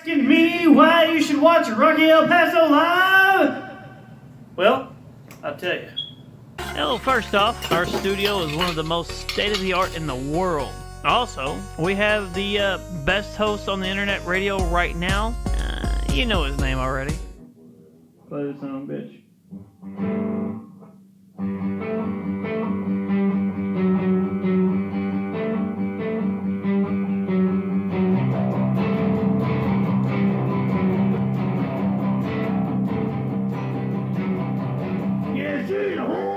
Asking me why you should watch Rocky El Paso live? Well, I'll tell you. Hello, first off, our studio is one of the most state-of-the-art in the world. Also, we have the best host on the internet radio right now. You know his name already. Play the song, bitch. Yeah, she's a whore.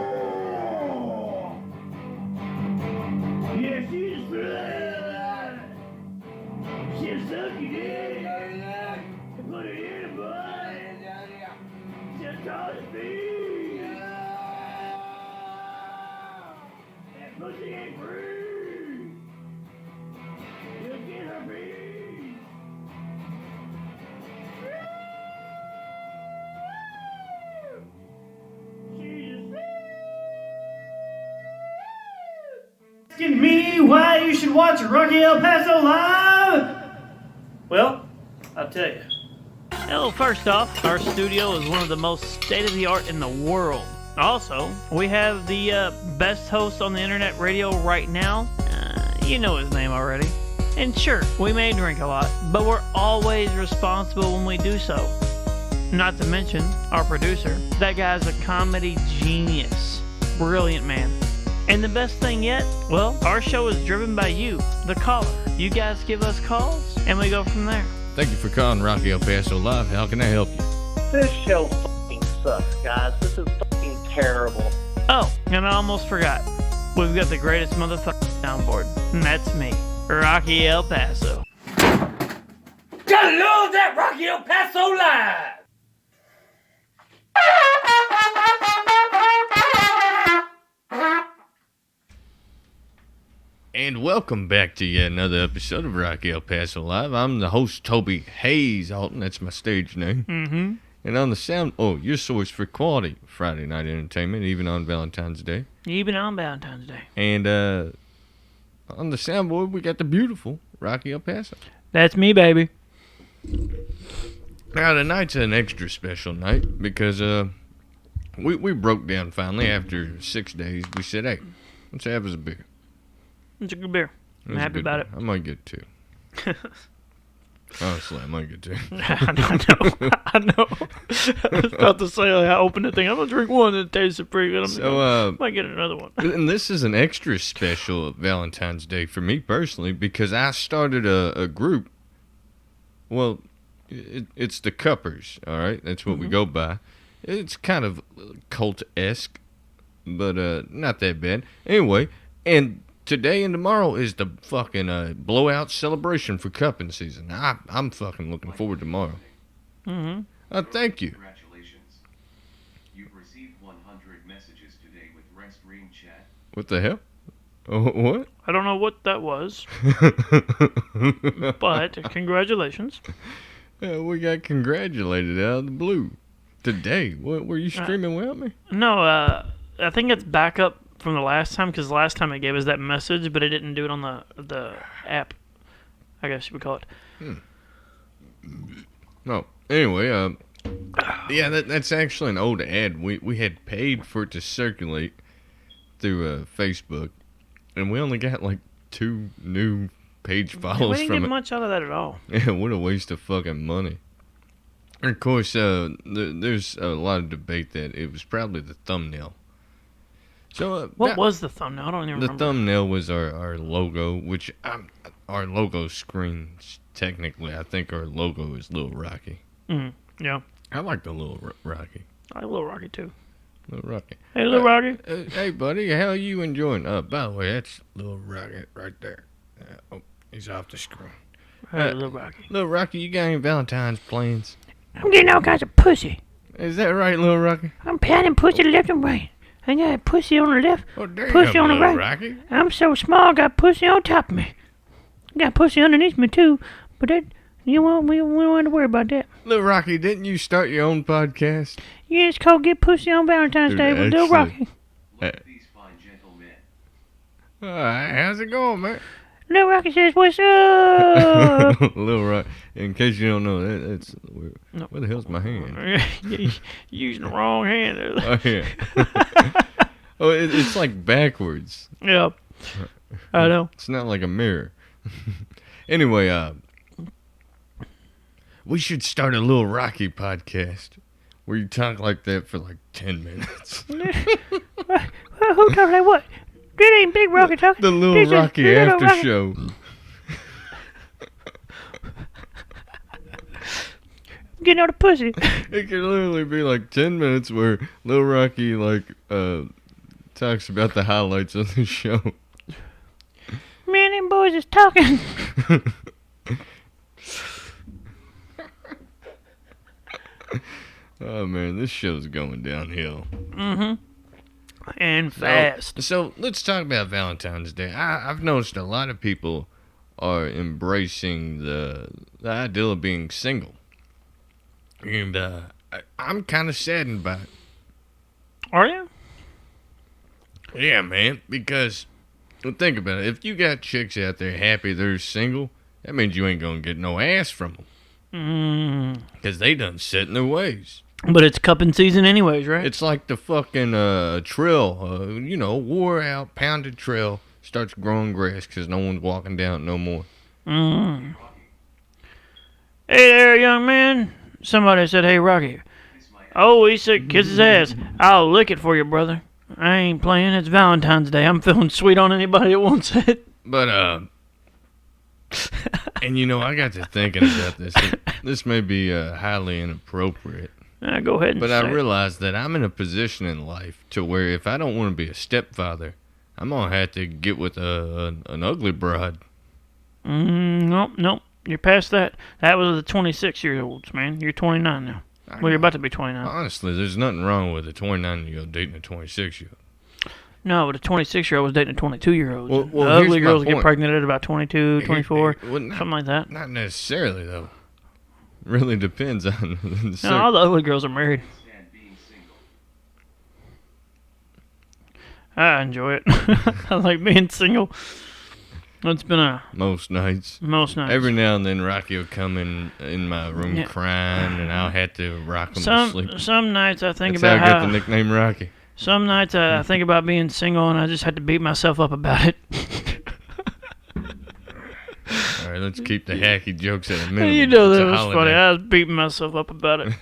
Yeah, she's blood. She'll suck you dick. Put it in a butt. She'll call it beef. That pussy ain't free. You'll get her beef. Asking me why you should watch Rocky El Paso live? Well, I'll tell you. Hello, first off, our studio is one of the most state-of-the-art in the world. Also, we have the best host on the internet radio right now. You know his name already. And sure, we may drink a lot, but we're always responsible when we do so. Not to mention our producer. That guy's a comedy genius. Brilliant man. And the best thing yet, well, our show is driven by you, the caller. You guys give us calls, and we go from there. Thank you for calling Rocky El Paso Live. How can I help you? This show fucking sucks, guys. This is fucking terrible. Oh, and I almost forgot. We've got the greatest motherfucker soundboard, and that's me, Rocky El Paso. Gotta love that Rocky El Paso live! And welcome back to yet another episode of Rocky El Paso Live. I'm the host, Toby Hayes Alton. That's my stage name. Mm-hmm. And on the sound, your source for quality Friday night entertainment, even on Valentine's Day. Even on Valentine's Day. And on the soundboard, we got the beautiful Rocky El Paso. That's me, baby. Now, tonight's an extra special night because we broke down finally after 6 days. We said, hey, let's have us a beer. It's a good beer. I'm happy about it. I might get two. Honestly, I might get two. I know. I was about to say, I opened the thing. I'm going to drink one and it tastes pretty good. I might get another one. And this is an extra special Valentine's Day for me personally because I started a group. Well, it's the Cuppers, all right? That's what we go by. It's kind of cult-esque, but not that bad. Anyway, and today and tomorrow is the fucking blowout celebration for cupping season. I'm fucking looking forward to tomorrow. Mm-hmm. Thank you. Congratulations. You've received 100 messages today with Rest Ring Chat. What the hell? Oh, what? I don't know what that was, but congratulations. Yeah, we got congratulated out of the blue today. What were you streaming without me? No, I think it's back up from the last time, because last time it gave us that message, but it didn't do it on the app, I guess you would call it. No. Anyway, yeah, that's actually an old ad. We had paid for it to circulate through Facebook, and we only got like 2 new page follows we didn't from get it. much out of that at all. Yeah, what a waste of fucking money. And of course, there's a lot of debate that it was probably the thumbnail. So what was the thumbnail? I don't even remember. The thumbnail was our logo, which our logo screens technically. I think our logo is Lil Rocky. Yeah. I like the Lil Rocky. I like Lil Rocky too. Lil Rocky. Hey, Lil Rocky. Hey, buddy, how are you enjoying? By the way, that's Lil Rocky right there. Oh, he's off the screen. Hey, Lil Rocky. Lil Rocky, you got any Valentine's plans? I'm getting all kinds of pussy. Is that right, Lil Rocky? I'm patting pussy left and right. I got pussy on the left, Oh, damn, pussy on the Lil right. Rocky. I'm so small, I got pussy on top of me. I got pussy underneath me, too. But that, we don't have to worry about that. Lil Rocky, didn't you start your own podcast? Yeah, it's called Get Pussy on Valentine's Day with Lil Rocky. Look at these fine gentlemen. All right, how's it going, man? Lil Rocky says, "What's up?" Little Rock. In case you don't know, that's where the hell's my hand? You're using the wrong hand there. Oh yeah. Oh, it's like backwards. Yeah, I know. It's not like a mirror. Anyway, we should start a Lil Rocky podcast where you talk like that for like 10 minutes. Who talking like what? That ain't Big Rocky talking. The Lil This is Rocky Little after Rocky. show. Getting all the pussy. It could literally be like 10 minutes where Lil Rocky talks about the highlights of the show. Man, them boys is talking. Oh man, this show's going downhill. And fast. So let's talk about Valentine's Day. I've noticed a lot of people are embracing the ideal of being single. And I'm kind of saddened by it. Are you? Yeah, man, because think about it. If you got chicks out there happy they're single, that means you ain't going to get no ass from them. Because they done set in their ways. But it's cupping season anyways, right? It's like the fucking trail, wore out, pounded trail starts growing grass because no one's walking down it no more. Hey there, young man. Somebody said, "Hey, Rocky." Oh, he said, "Kiss his ass." I'll lick it for you, brother. I ain't playing. It's Valentine's Day. I'm feeling sweet on anybody that wants it. But, and I got to thinking about this. This may be highly inappropriate. Go ahead and But say I it. realized that I'm in a position in life to where if I don't want to be a stepfather, I'm going to have to get with an ugly broad. Nope. You're past that. That was the 26-year-olds, man. You're 29 now. Well, you're about to be 29. Honestly, there's nothing wrong with a 29-year-old dating a 26-year-old. No, but a 26-year-old was dating a 22-year-old. Well, The ugly here's my girls get point. pregnant at about 22, 24, Well, not- something like that. Not necessarily, though. Really depends on the No, all the ugly girls are married. Stand being single. I enjoy it. I like being single. It's been most nights. most nights. Every now and then, Rocky will come in my room Yeah. crying, and I'll have to rock him to sleep. Some nights I think That's how I about got the nickname Rocky. Some nights I think about being single and I just had to beat myself up about it. All right, let's keep the hacky jokes at a minimum. You know It's that a was funny. holiday. I was beating myself up about it.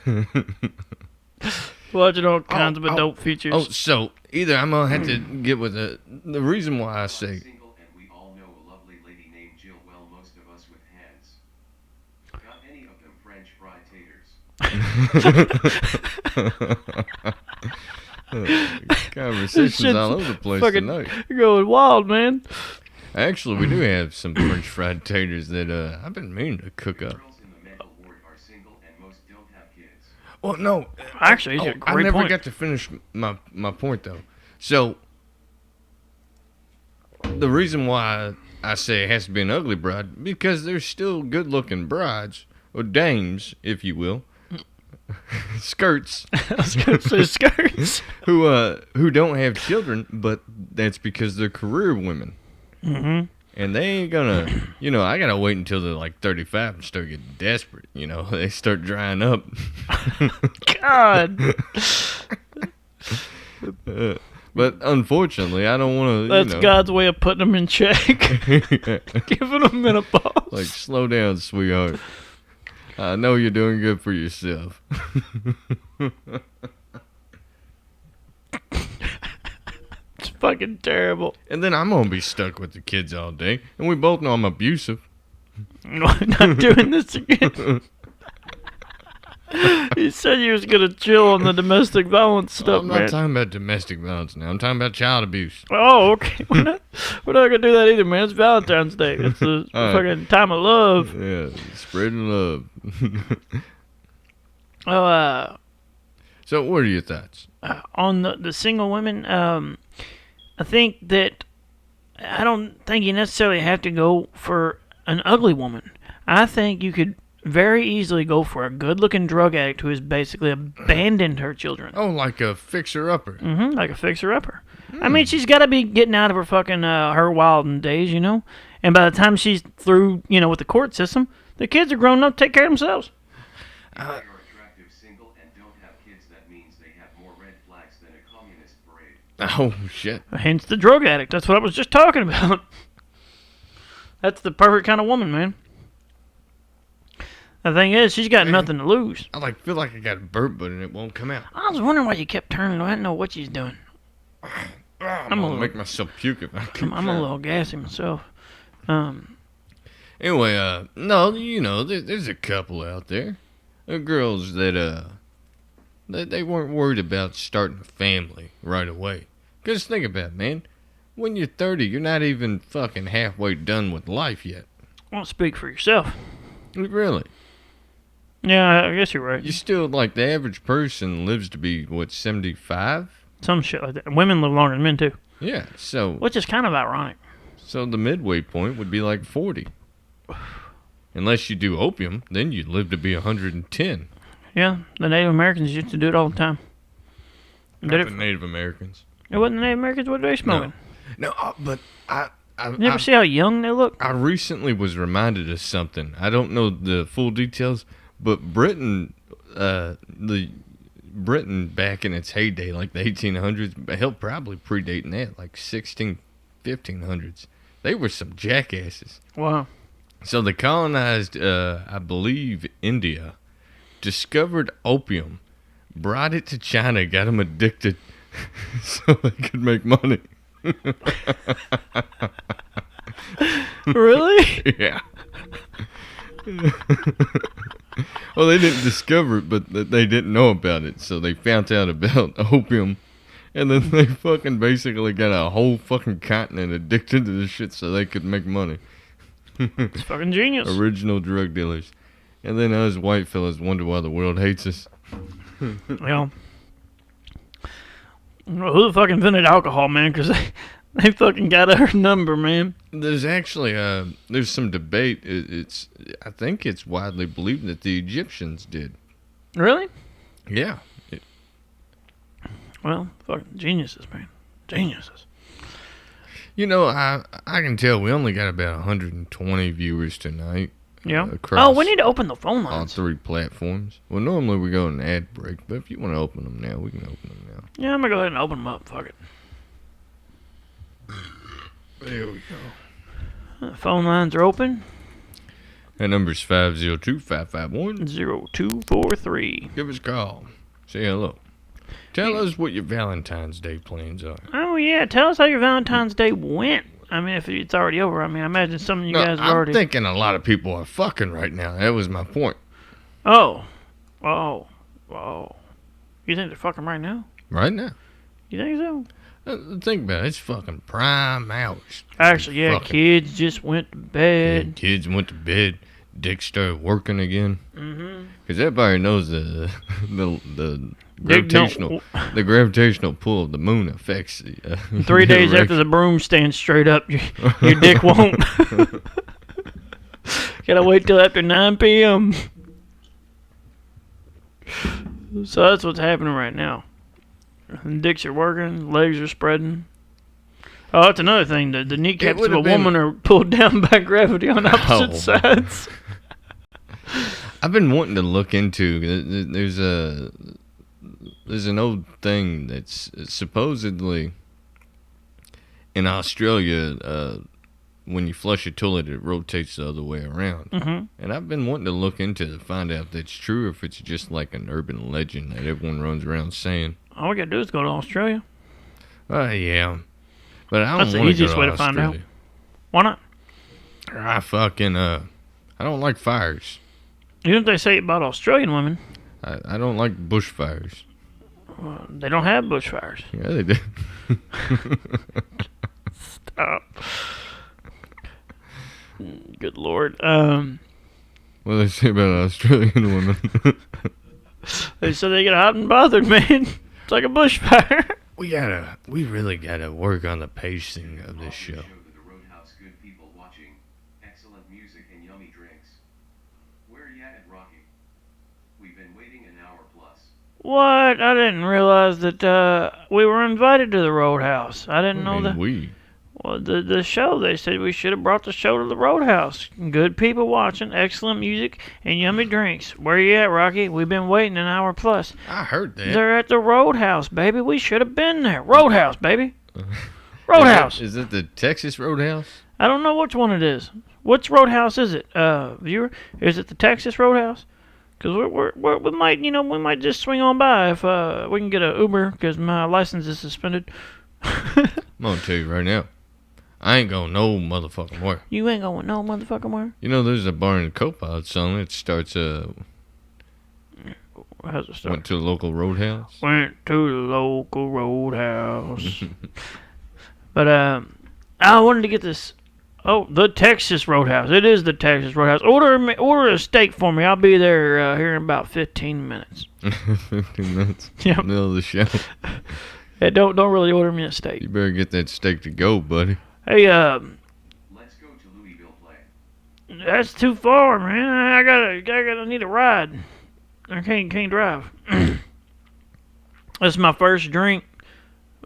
Watching all kinds of adult features. Oh, so either I'm gonna have to get with the reason why I say Single, and we all know a lovely lady named Jill. Well, most of us with hands. Got any of them French fried taters? conversations Shit's all over the place fucking tonight. You're going wild, man. Actually, we do have some French fried taters that I've been meaning to cook up. Girls in the mental ward are single, and most don't have kids. Well, no, Actually, he's got a I great never point. got to finish my point though. So the reason why I say it has to be an ugly bride because there's still good-looking brides or dames, if you will, skirts I was going to say skirts. who don't have children, but that's because they're career women. Mm-hmm. And they ain't gonna, I gotta wait until they're like 35 and start getting desperate. They start drying up. God. But unfortunately, I don't want to. That's God's way of putting them in check. Giving them menopause. Like, slow down, sweetheart. I know you're doing good for yourself. It's fucking terrible. And then I'm gonna be stuck with the kids all day, and we both know I'm abusive. Not doing this again. You said you was gonna chill on the domestic violence stuff, I'm not man. talking about domestic violence now. I'm talking about child abuse. Oh, okay. We're not gonna do that either, man. It's Valentine's Day. It's a All right. fucking time of love. Yeah, spreading love. Oh, So, what are your thoughts? on the single women, I think that I don't think you necessarily have to go for an ugly woman. I think you could very easily go for a good-looking drug addict who has basically abandoned her children. Oh, like a fixer-upper. Like a fixer-upper. I mean, she's got to be getting out of her fucking her wilding days, And by the time she's through, with the court system, the kids are grown up to take care of themselves. If you're attractive, single, and don't have kids, that means they have more red flags than a communist parade. Oh, shit. Hence the drug addict. That's what I was just talking about. That's the perfect kind of woman, man. The thing is, she's got nothing to lose. I feel like I got a burp, but it won't come out. I was wondering why you kept turning. I didn't know what she's doing. I'm gonna make myself puke if I keep I'm a little gassy myself. Anyway, no, there's a couple out there. Girls that, they weren't worried about starting a family right away. Because think about it, man. When you're 30, you're not even fucking halfway done with life yet. Well, speak for yourself. Really? Yeah, I guess you're right. You still, the average person lives to be, 75? Some shit like that. Women live longer than men, too. Yeah, so... Which is kind of ironic. So the midway point would be 40. Unless you do opium, then you'd live to be 110. Yeah, the Native Americans used to do it all the time. Not the Native Americans. It wasn't the Native Americans. What were they smoking? No, but You ever see how young they look? I recently was reminded of something. I don't know the full details, but Britain back in its heyday, the 1800s, hell, probably predating that, 1500s. They were some jackasses. Wow. So they colonized, I believe, India, discovered opium, brought it to China, got them addicted so they could make money. Really? Yeah. Well, they didn't discover it, but they didn't know about it. So they found out about opium, and then they fucking basically got a whole fucking continent addicted to this shit so they could make money. It's fucking genius. Original drug dealers. And then us white fellas wonder why the world hates us. Well, who the fuck invented alcohol, man? Because they fucking got our number, man. There's actually there's some debate. I think it's widely believed that the Egyptians did. Really? Yeah. Well, fucking geniuses, man. Geniuses. I can tell we only got about 120 viewers tonight. Yeah. Across We need to open the phone all lines. 3 platforms. Well, normally we go in an ad break, but if you want to open them now, we can open them now. Yeah, I'm gonna go ahead and open them up. Fuck it. There we go. Phone lines are open. That number's 502-551. 0243. Give us a call. Say hello. Tell us what your Valentine's Day plans are. Oh yeah, tell us how your Valentine's Day went. I mean, if it's already over, I imagine some of you guys have already. I'm thinking a lot of people are fucking right now. That was my point. Oh. You think they're fucking right now? Right now. You think so? Think about it. It's fucking prime hours. Actually, yeah, Fucking. kids just went to bed. Kids went to bed. Dick started working again. Mm-hmm. Because everybody knows the Dick gravitational pull of the moon affects the 3 days after the broom stands straight up, your dick won't. Gotta wait till after 9 p.m. So that's what's happening right now. Dicks are working, legs are spreading. Oh, that's another thing. The kneecaps of a woman are pulled down by gravity on opposite sides. I've been wanting to look into. There's an old thing that's supposedly in Australia. When you flush a toilet, it rotates the other way around. Mm-hmm. And I've been wanting to look into to find out if that's true or if it's just like an urban legend that everyone runs around saying. All we gotta do is go to Australia. Yeah. But I don't That's the want to easiest go way to to find out. Australia. Why not? I don't like fires. You know what they say about Australian women? I don't like bushfires. They don't have bushfires. Yeah, they do. Stop. Good Lord. What do they say about Australian women? They said they get hot and bothered, man. It's like a bushfire. We really gotta work on the pacing of this show. To the Roadhouse, good people watching, excellent music and yummy drinks. Where you at, Rocky? We've been waiting an hour plus. What? I didn't realize that we were invited to the Roadhouse. I didn't know that. Well, the show, they said we should have brought the show to the Roadhouse. Good people watching, excellent music, and yummy drinks. Where you at, Rocky? We've been waiting an hour plus. I heard that. They're at the Roadhouse, baby. We should have been there. Roadhouse, baby. Roadhouse. Is it the Texas Roadhouse? I don't know which one it is. Which Roadhouse is it, viewer? Is it the Texas Roadhouse? Because we might just swing on by if we can get an Uber because my license is suspended. I'm gonna tell you right now, I ain't going no motherfucking where. You ain't going no motherfucking where? You know, there's a Bar and Co-Pilot song that starts, How's it start? went to the local roadhouse. Went to the local roadhouse. But, I wanted to get this. Oh, the Texas Roadhouse. It is the Texas Roadhouse. Order a steak for me. I'll be there here in about 15 minutes. 15 minutes. Yep. Middle of the show. Hey, don't really order me a steak. You better get that steak to go, buddy. Hey, Let's go to Louisville play. that's too far, man. I need a ride. I can't drive. This is my first drink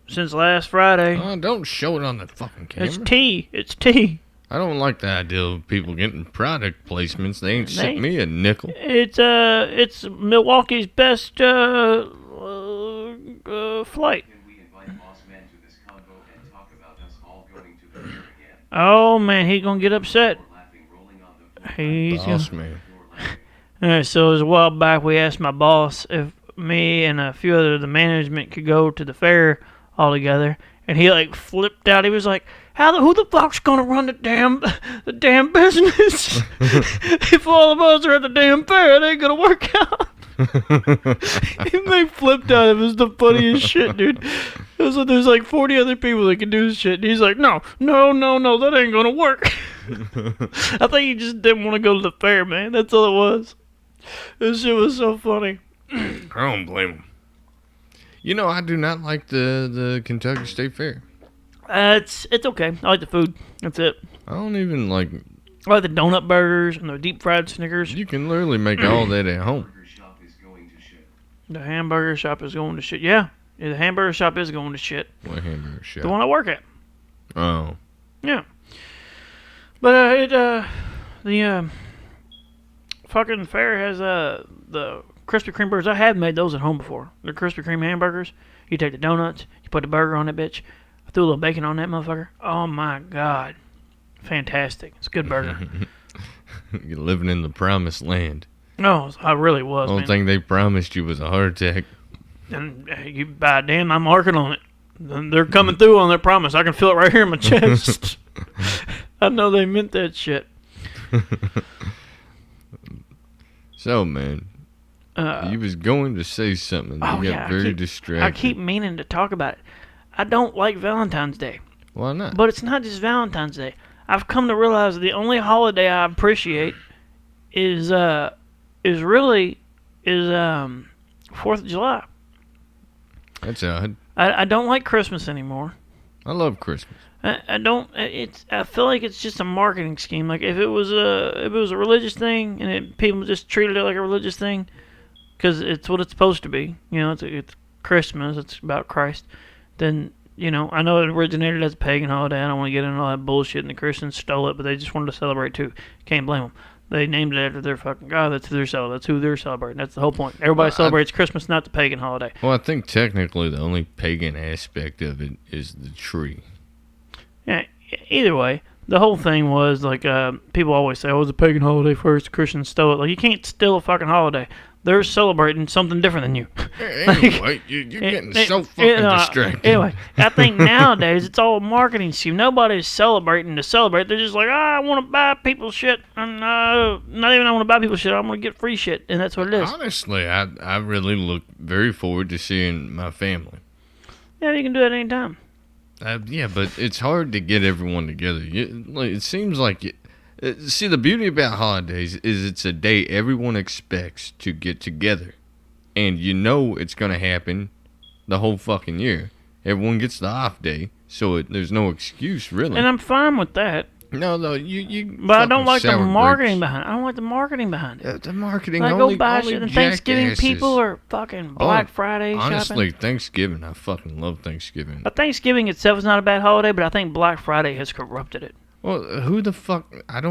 since last Friday. Don't show it on the fucking camera. It's tea. It's tea. I don't like the idea of people getting product placements. They ain't sent me a nickel. It's Milwaukee's best flight. Can we invite Boss Man to this convo and talk about us all going to the fair again? Oh man, he's gonna get upset. Or laughing, rolling on the floor, He's gonna. Boss man. Alright, so it was a while back we asked my boss if me and a few other of the management could go to the fair all together, and he like flipped out. He was like, who the fuck's gonna run the damn business? If all of us are at the damn fair, it ain't gonna work out. They flipped out. It was the funniest shit, dude. It was like, there's like 40 other people that can do this shit, and he's like, no, that ain't gonna work. I think he just didn't want to go to the fair, man. That's all it was. This shit was so funny. I don't blame him. You know, I do not like the Kentucky State Fair. It's okay. I like the food. That's it. I don't even like. I like the donut burgers and the deep fried Snickers. You can literally make all that at home. Burger shop is going to shit. The hamburger shop is going to shit. Yeah, the hamburger shop is going to shit. What hamburger shop? The one I work at. Oh. Yeah. But the fucking fair has the Krispy Kreme burgers. I have made those at home before. The Krispy Kreme hamburgers. You take the donuts, you put the burger on that bitch. I threw a little bacon on that motherfucker. Oh my god. Fantastic. It's a good burger. You're living in the promised land. No, I really was, The only man. thing they promised you was a heart attack. And you by damn, I'm working on it. They're coming through on their promise. I can feel it right here in my chest. I know they meant that shit. So, man, you was going to say something. You got very distracted. I keep meaning to talk about it. I don't like Valentine's Day. Why not? But it's not just Valentine's Day. I've come to realize the only holiday I appreciate is 4th of July. That's odd. I don't like Christmas anymore. I love Christmas. I don't. I feel like it's just a marketing scheme. Like if it was a religious thing and people just treated it like a religious thing, because it's what it's supposed to be. You know, it's Christmas. It's about Christ. Then I know it originated as a pagan holiday. I don't want to get into all that bullshit. And the Christians stole it, but they just wanted to celebrate too. Can't blame them. They named it after their fucking god. That's who they're celebrating. That's the whole point. Everybody celebrates Christmas, not the pagan holiday. Well, I think technically the only pagan aspect of it is the tree. Yeah. Either way, the whole thing was like people always say, "Oh, it's a pagan holiday first. The Christians stole it." Like you can't steal a fucking holiday. They're celebrating something different than you. Anyway, you're getting so fucking distracted. Anyway, I think nowadays it's all a marketing scheme. Nobody's celebrating to celebrate. They're just like, I want to buy people shit. And not even I want to buy people shit. I'm going to get free shit. And that's what it is. Honestly, I really look very forward to seeing my family. Yeah, you can do that anytime. Yeah, but it's hard to get everyone together. It seems like see, the beauty about holidays is it's a day everyone expects to get together. And it's going to happen the whole fucking year. Everyone gets the off day, so there's no excuse, really. And I'm fine with that. No, you. But I don't like the sour marketing grapes. behind it. I don't like the marketing behind it. The marketing. Like, only, go buy only shit. And Thanksgiving jackasses. people are fucking Black Friday Honestly, shopping. Thanksgiving. I fucking love Thanksgiving. But Thanksgiving itself is not a bad holiday, but I think Black Friday has corrupted it. Well, who the fuck? I've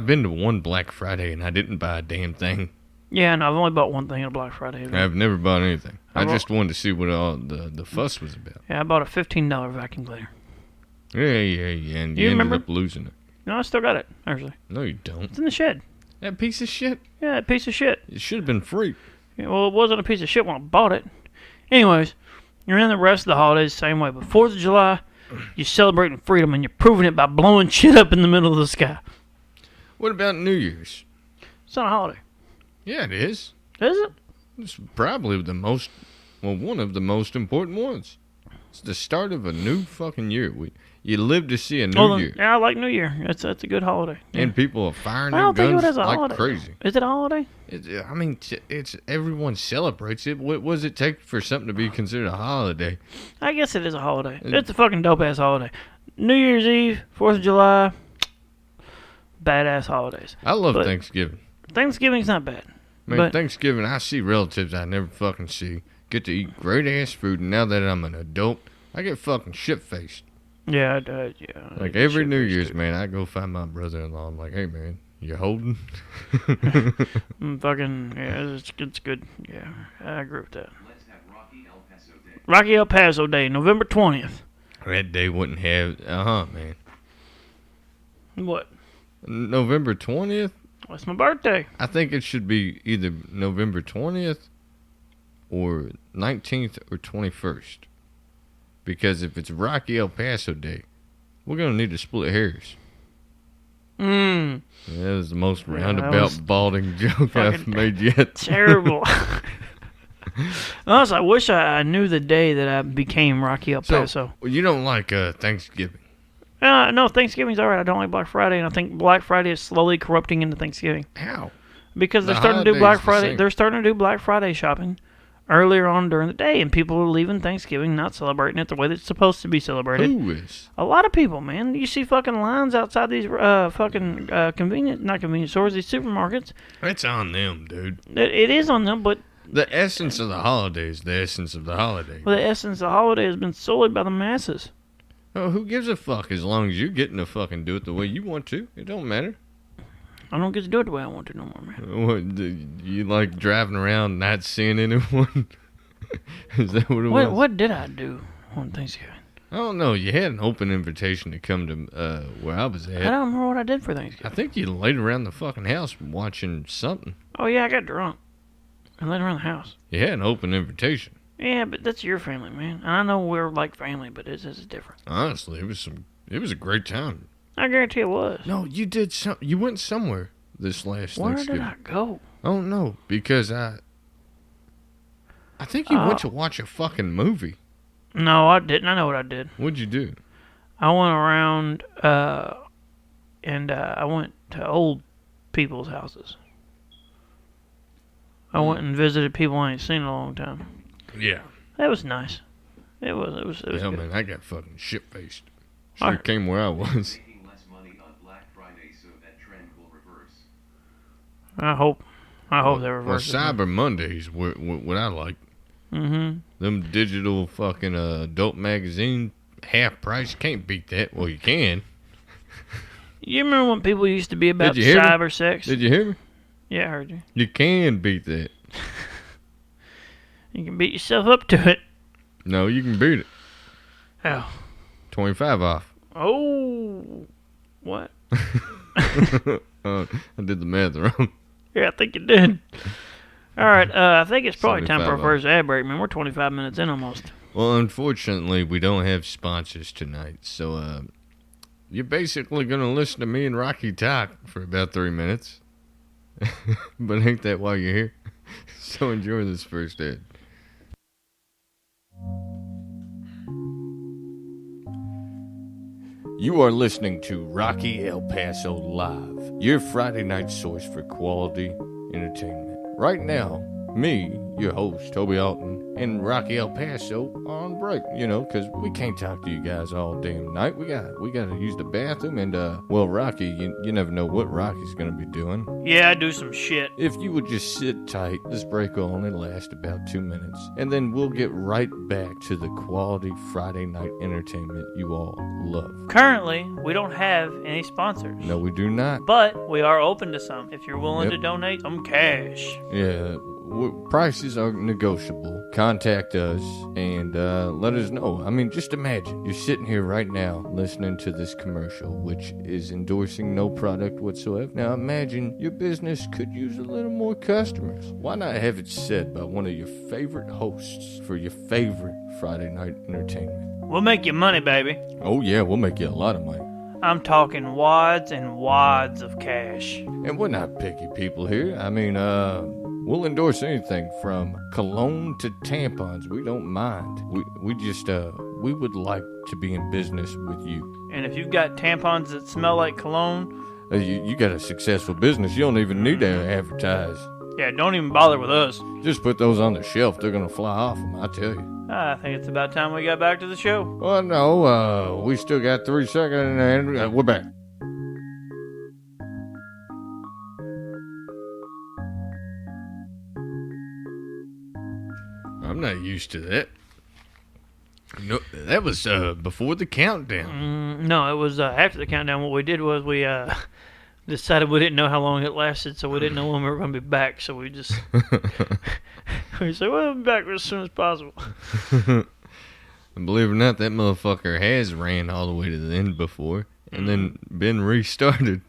been to one Black Friday and I didn't buy a damn thing. Yeah, no, I've only bought one thing on Black Friday. I've never bought anything. I bought- just wanted to see what all the fuss was about. Yeah, I bought a $15 vacuum cleaner. Yeah, and You you remember? ended up losing it. No, I still got it, actually. No, you don't. It's in the shed. That piece of shit. Yeah, that piece of shit. It should have been free. Yeah, well, it wasn't a piece of shit when I bought it. Anyways, you're in the rest of the holidays the same way. But 4th of July, you're celebrating freedom and you're proving it by blowing shit up in the middle of the sky. What about New Year's? It's not a holiday. Yeah, it is. Is it? It's probably one of the most important ones. It's the start of a new fucking year. You live to see a new year. Yeah, I like New Year. That's a good holiday. Yeah. And people are firing I their don't think of guns it as a like holiday. crazy. Is it a holiday? It's everyone celebrates it. What does it take for something to be considered a holiday? I guess it is a holiday. It's a fucking dope ass holiday. New Year's Eve, 4th of July, badass holidays. I love But- Thanksgiving. Thanksgiving's not bad. Man, but- Thanksgiving, I see relatives I never fucking see. Get to eat great ass food, and now that I'm an adult, I get fucking shit faced. Yeah, yeah. Like every New Year's, man, I go find my brother-in-law. I'm like, hey, man, you holding? Fucking, yeah, it's good. Yeah, I agree with that. Let's have Rocky El Paso Day. Rocky El Paso Day, November 20th. That day wouldn't have, man. What? November 20th? That's my birthday. I think it should be either November 20th or 19th or 21st. Because if it's Rocky El Paso Day, we're going to need to split hairs. Mmm. That was the most Yeah, that roundabout was balding joke I've fucking made yet. Terrible. Honestly, I wish I knew the day that I became Rocky El Paso. So, you don't like Thanksgiving? No, Thanksgiving's alright. I don't like Black Friday, and I think Black Friday is slowly corrupting into Thanksgiving. How? Because they're The starting to do holiday's Black the Friday. same. They're starting to do Black Friday shopping earlier on during the day, and people are leaving Thanksgiving not celebrating it the way that it's supposed to be celebrated. Who is? A lot of people, man. You see fucking lines outside these not convenience stores, these supermarkets. It's on them, dude. It is on them, but The essence of the holiday is the essence of the holiday. the essence of the holiday has been sullied by the masses. Oh, who gives a fuck as long as you're getting to fucking do it the way you want to? It don't matter. I don't get to do it the way I want to no more, man. What, you like driving around not seeing anyone? Is that what it was? What did I do on Thanksgiving? I don't know. You had an open invitation to come to where I was I at. don't remember what I did for I Thanksgiving. think you laid around the fucking house watching something. Oh, yeah, I got drunk and laid around the house. You had an open invitation. Yeah, but that's your family, man. And I know we're like family, but it's different. Honestly, it was a great time. I guarantee it was. No, you did you went somewhere this last Where Thanksgiving. did I go? I don't know, because I think you went to watch a fucking movie. No, I didn't. I know what I did. What'd you do? I went around and I went to old people's houses. I went and visited people I ain't seen in a long time. Yeah. That was nice. It was Yeah, good. man, I got fucking shit-faced. All Sure right. came where I was. Making less money on Black Friday so that trend will reverse. I hope that Well, reverses. Cyber Mondays, what I like. Mm-hmm. Them digital fucking adult magazine, half price. Can't beat that. Well, you can. You remember when people used to be about Did you hear me? cyber sex? Did you hear me? Yeah, I heard you. You can beat that. You can beat yourself up to it. No, you can beat it. Oh. 25 off. Oh. What? I did the math wrong. Yeah, I think you did. All right, I think it's probably time for our 75 first ad break, man. We're 25 minutes in almost. Well, unfortunately, we don't have sponsors tonight, so you're basically going to listen to me and Rocky talk for about 3 minutes. But ain't that why you're here? So enjoy this first ad. You are listening to Rocky El Paso Live, your Friday night source for quality entertainment. Right now, me, your host, Toby Alton, and Rocky El Paso are on break, because we can't talk to you guys all damn night. We gotta use the bathroom, and, Rocky, you never know what Rocky's gonna be doing. Yeah, I do some shit. If you would just sit tight, this break will only last about 2 minutes, and then we'll get right back to the quality Friday night entertainment you all love. Currently, we don't have any sponsors. No, we do not. But we are open to some if you're willing Yep. to donate some cash. Yeah, prices are negotiable. Contact us and let us know. I mean, just imagine you're sitting here right now listening to this commercial, which is endorsing no product whatsoever. Now imagine your business could use a little more customers. Why not have it said by one of your favorite hosts for your favorite Friday night entertainment? We'll make you money, baby. Oh yeah, we'll make you a lot of money. I'm talking wads and wads of cash. And we're not picky people here. I mean, we'll endorse anything from cologne to tampons. We don't mind. We just, we would like to be in business with you. And if you've got tampons that smell like cologne, You got a successful business. You don't even need to advertise. yeah, don't even bother with us. Just put those on the shelf. They're going to fly off them, I tell you. I think it's about time we got back to the show. Well, no, we still got 3 seconds and we're back. I'm not used to that. No, that was before the countdown. No, it was after the countdown. What we did was we decided we didn't know how long it lasted, so we didn't know when we were going to be back. So we just we said, "Well, we'll be back as soon as possible." And believe it or not, that motherfucker has ran all the way to the end before, and then been restarted.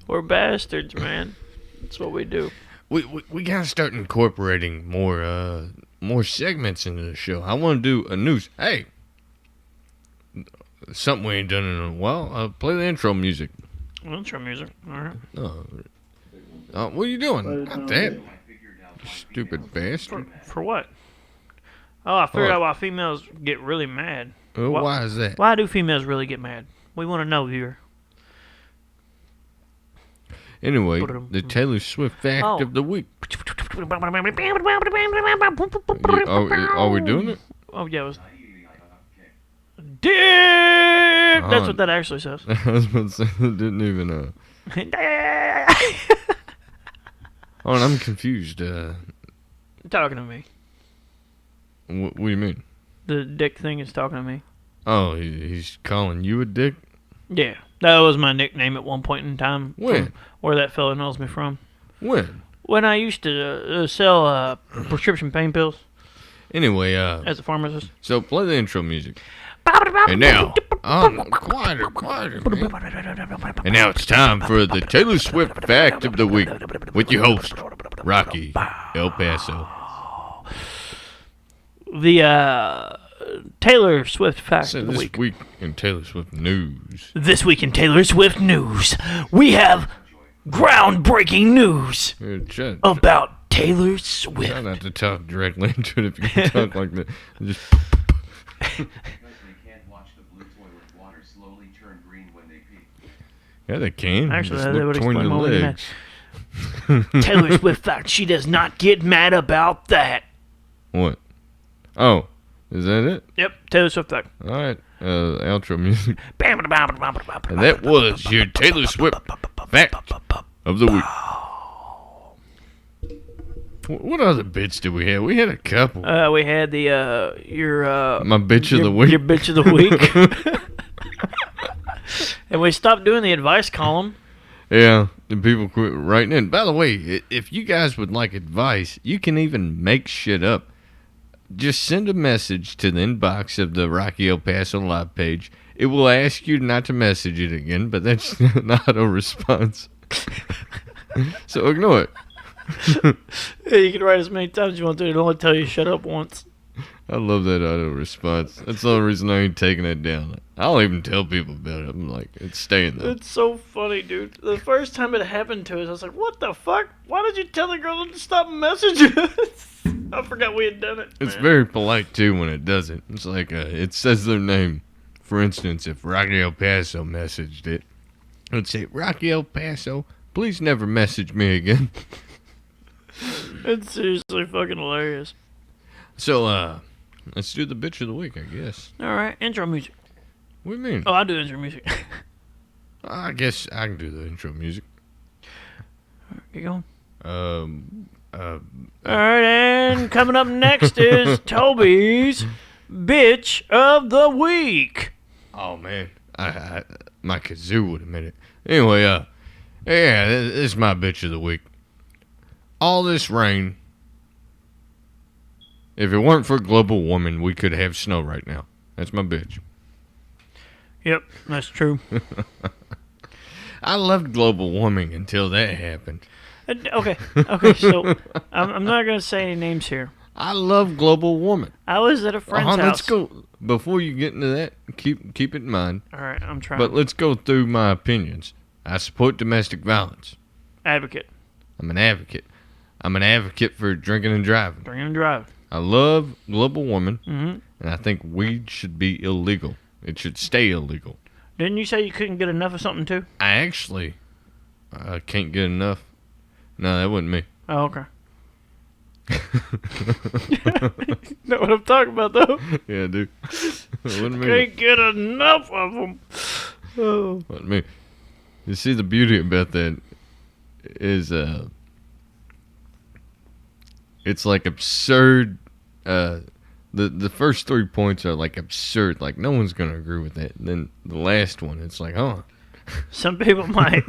We're bastards, man. That's what we do. We gotta start incorporating more segments into the show. I want to do a news. Hey, something we ain't done in a while. Play the intro music. Intro music. All right. What are you doing? Not that. Stupid bastard. For what? Oh, I figured out why females get really mad. Why is that? Why do females really get mad? We want to know, viewer. Anyway, the Taylor Swift fact of the week. Are we doing it? Oh, yeah, it was... Dick! That's what that actually says. I was about to say, it didn't even, Oh, and I'm confused. Talking to me. What do you mean? The dick thing is talking to me. Oh, he's calling you a dick? Yeah, that was my nickname at one point in time. When? Where that fella knows me from. When? When I used to sell prescription pain pills. Anyway, as a pharmacist. So play the intro music. And now, quieter, man. And now it's time for the Taylor Swift fact of the week with your host, Rocky El Paso. The Taylor Swift fact of the week. This week in Taylor Swift news. This week in Taylor Swift news, we have groundbreaking news about Taylor Swift. Try not to talk directly into it if you can talk like that. Just. Because they can't watch the blue toilet water slowly turn green when they pee. Yeah, they can. Actually, just that would between explain your why we get legs. Taylor Swift fact, she does not get mad about that. What? Oh, is that it? Yep, Taylor Swift fact. All right, outro music. And that was your Taylor Swift fact of the week. What other bits did we have? We had a couple. We had the my bitch of the week. Your bitch of the week. And we stopped doing the advice column. Yeah, and people quit writing in. By the way, if you guys would like advice, you can even make shit up. Just send a message to the inbox of the Rocky El Paso live page. It will ask you not to message it again, but that's not a response. So ignore it. Yeah, you can write as many times as you want to. It'll only tell you shut up once. I love that auto response. That's the only reason I ain't taking that down. I don't even tell people about it. I'm like, it's staying there. It's so funny, dude. The first time it happened to us, I was like, what the fuck? Why did you tell the girl to stop messaging us? I forgot we had done it. It's man. very polite, too, when it doesn't. It's like, it says their name. For instance, if Rocky El Paso messaged it, it would say, Rocky El Paso, Please never message me again. It's seriously fucking hilarious. So, let's do the bitch of the week, I guess. All right, intro music. What do you mean? Oh, I do intro music. I guess I can do the intro music. Get going. All All right, and coming up next is Toby's bitch of the week. Oh man, my kazoo would admit it. Anyway, yeah, this is my bitch of the week. All this rain. If it weren't for global warming, we could have snow right now. That's my bitch. Yep, that's true. I loved global warming until that happened. Okay, so I'm not going to say any names here. I love global warming. I was at a friend's house. Let's go. Before you get into that, keep it in mind. All right, I'm trying. But let's go through my opinions. I support domestic violence. Advocate. I'm an advocate. I'm an advocate for drinking and driving. Drinking and driving. I love global warming, Mm-hmm. and I think weed should be illegal. It should stay illegal. Didn't you say you couldn't get enough of something too? I actually can't get enough. No, that wasn't me. Oh, okay. Know what I'm talking about, though? Yeah, dude. That wasn't me. Can't get enough of them. Oh. Wasn't me. You see, the beauty about that is it's like absurd. The first 3 points are like absurd. Like, no one's going to agree with that. And then the last one, it's like, oh. Some people might.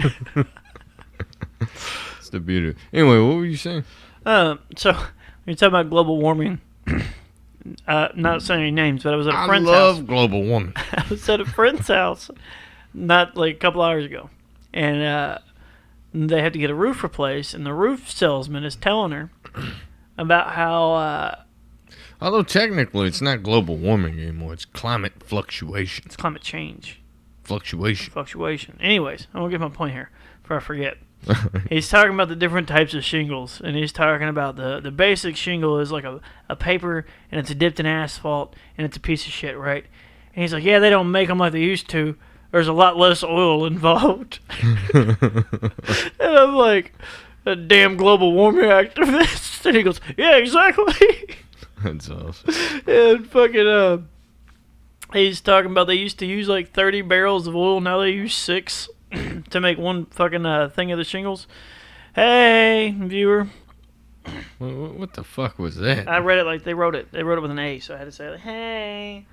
It's the beauty. Anyway, what were you saying? So, you're talking about global warming. Not saying any names, but I was at a friend's house. I love global warming. I was at a friend's house not like a couple hours ago. And they had to get a roof replaced. And the roof salesman is telling her about how... Although technically it's not global warming anymore. It's climate fluctuation. it's climate change. Fluctuation. Anyways, I'm going to get my point here before I forget. He's talking about the different types of shingles, and he's talking about the basic shingle is like a paper, and it's dipped in asphalt, and it's a piece of shit, right? And he's like, yeah, they don't make them like they used to. There's a lot less oil involved. And I'm like, a damn global warming activist. And he goes, yeah, exactly. That's awesome. And fucking, he's talking about they used to use like 30 barrels of oil, now they use 6. To make one fucking thing of the shingles. Hey, viewer. What the fuck was that? I read it like they wrote it. They wrote it with an A, so I had to say, like, hey.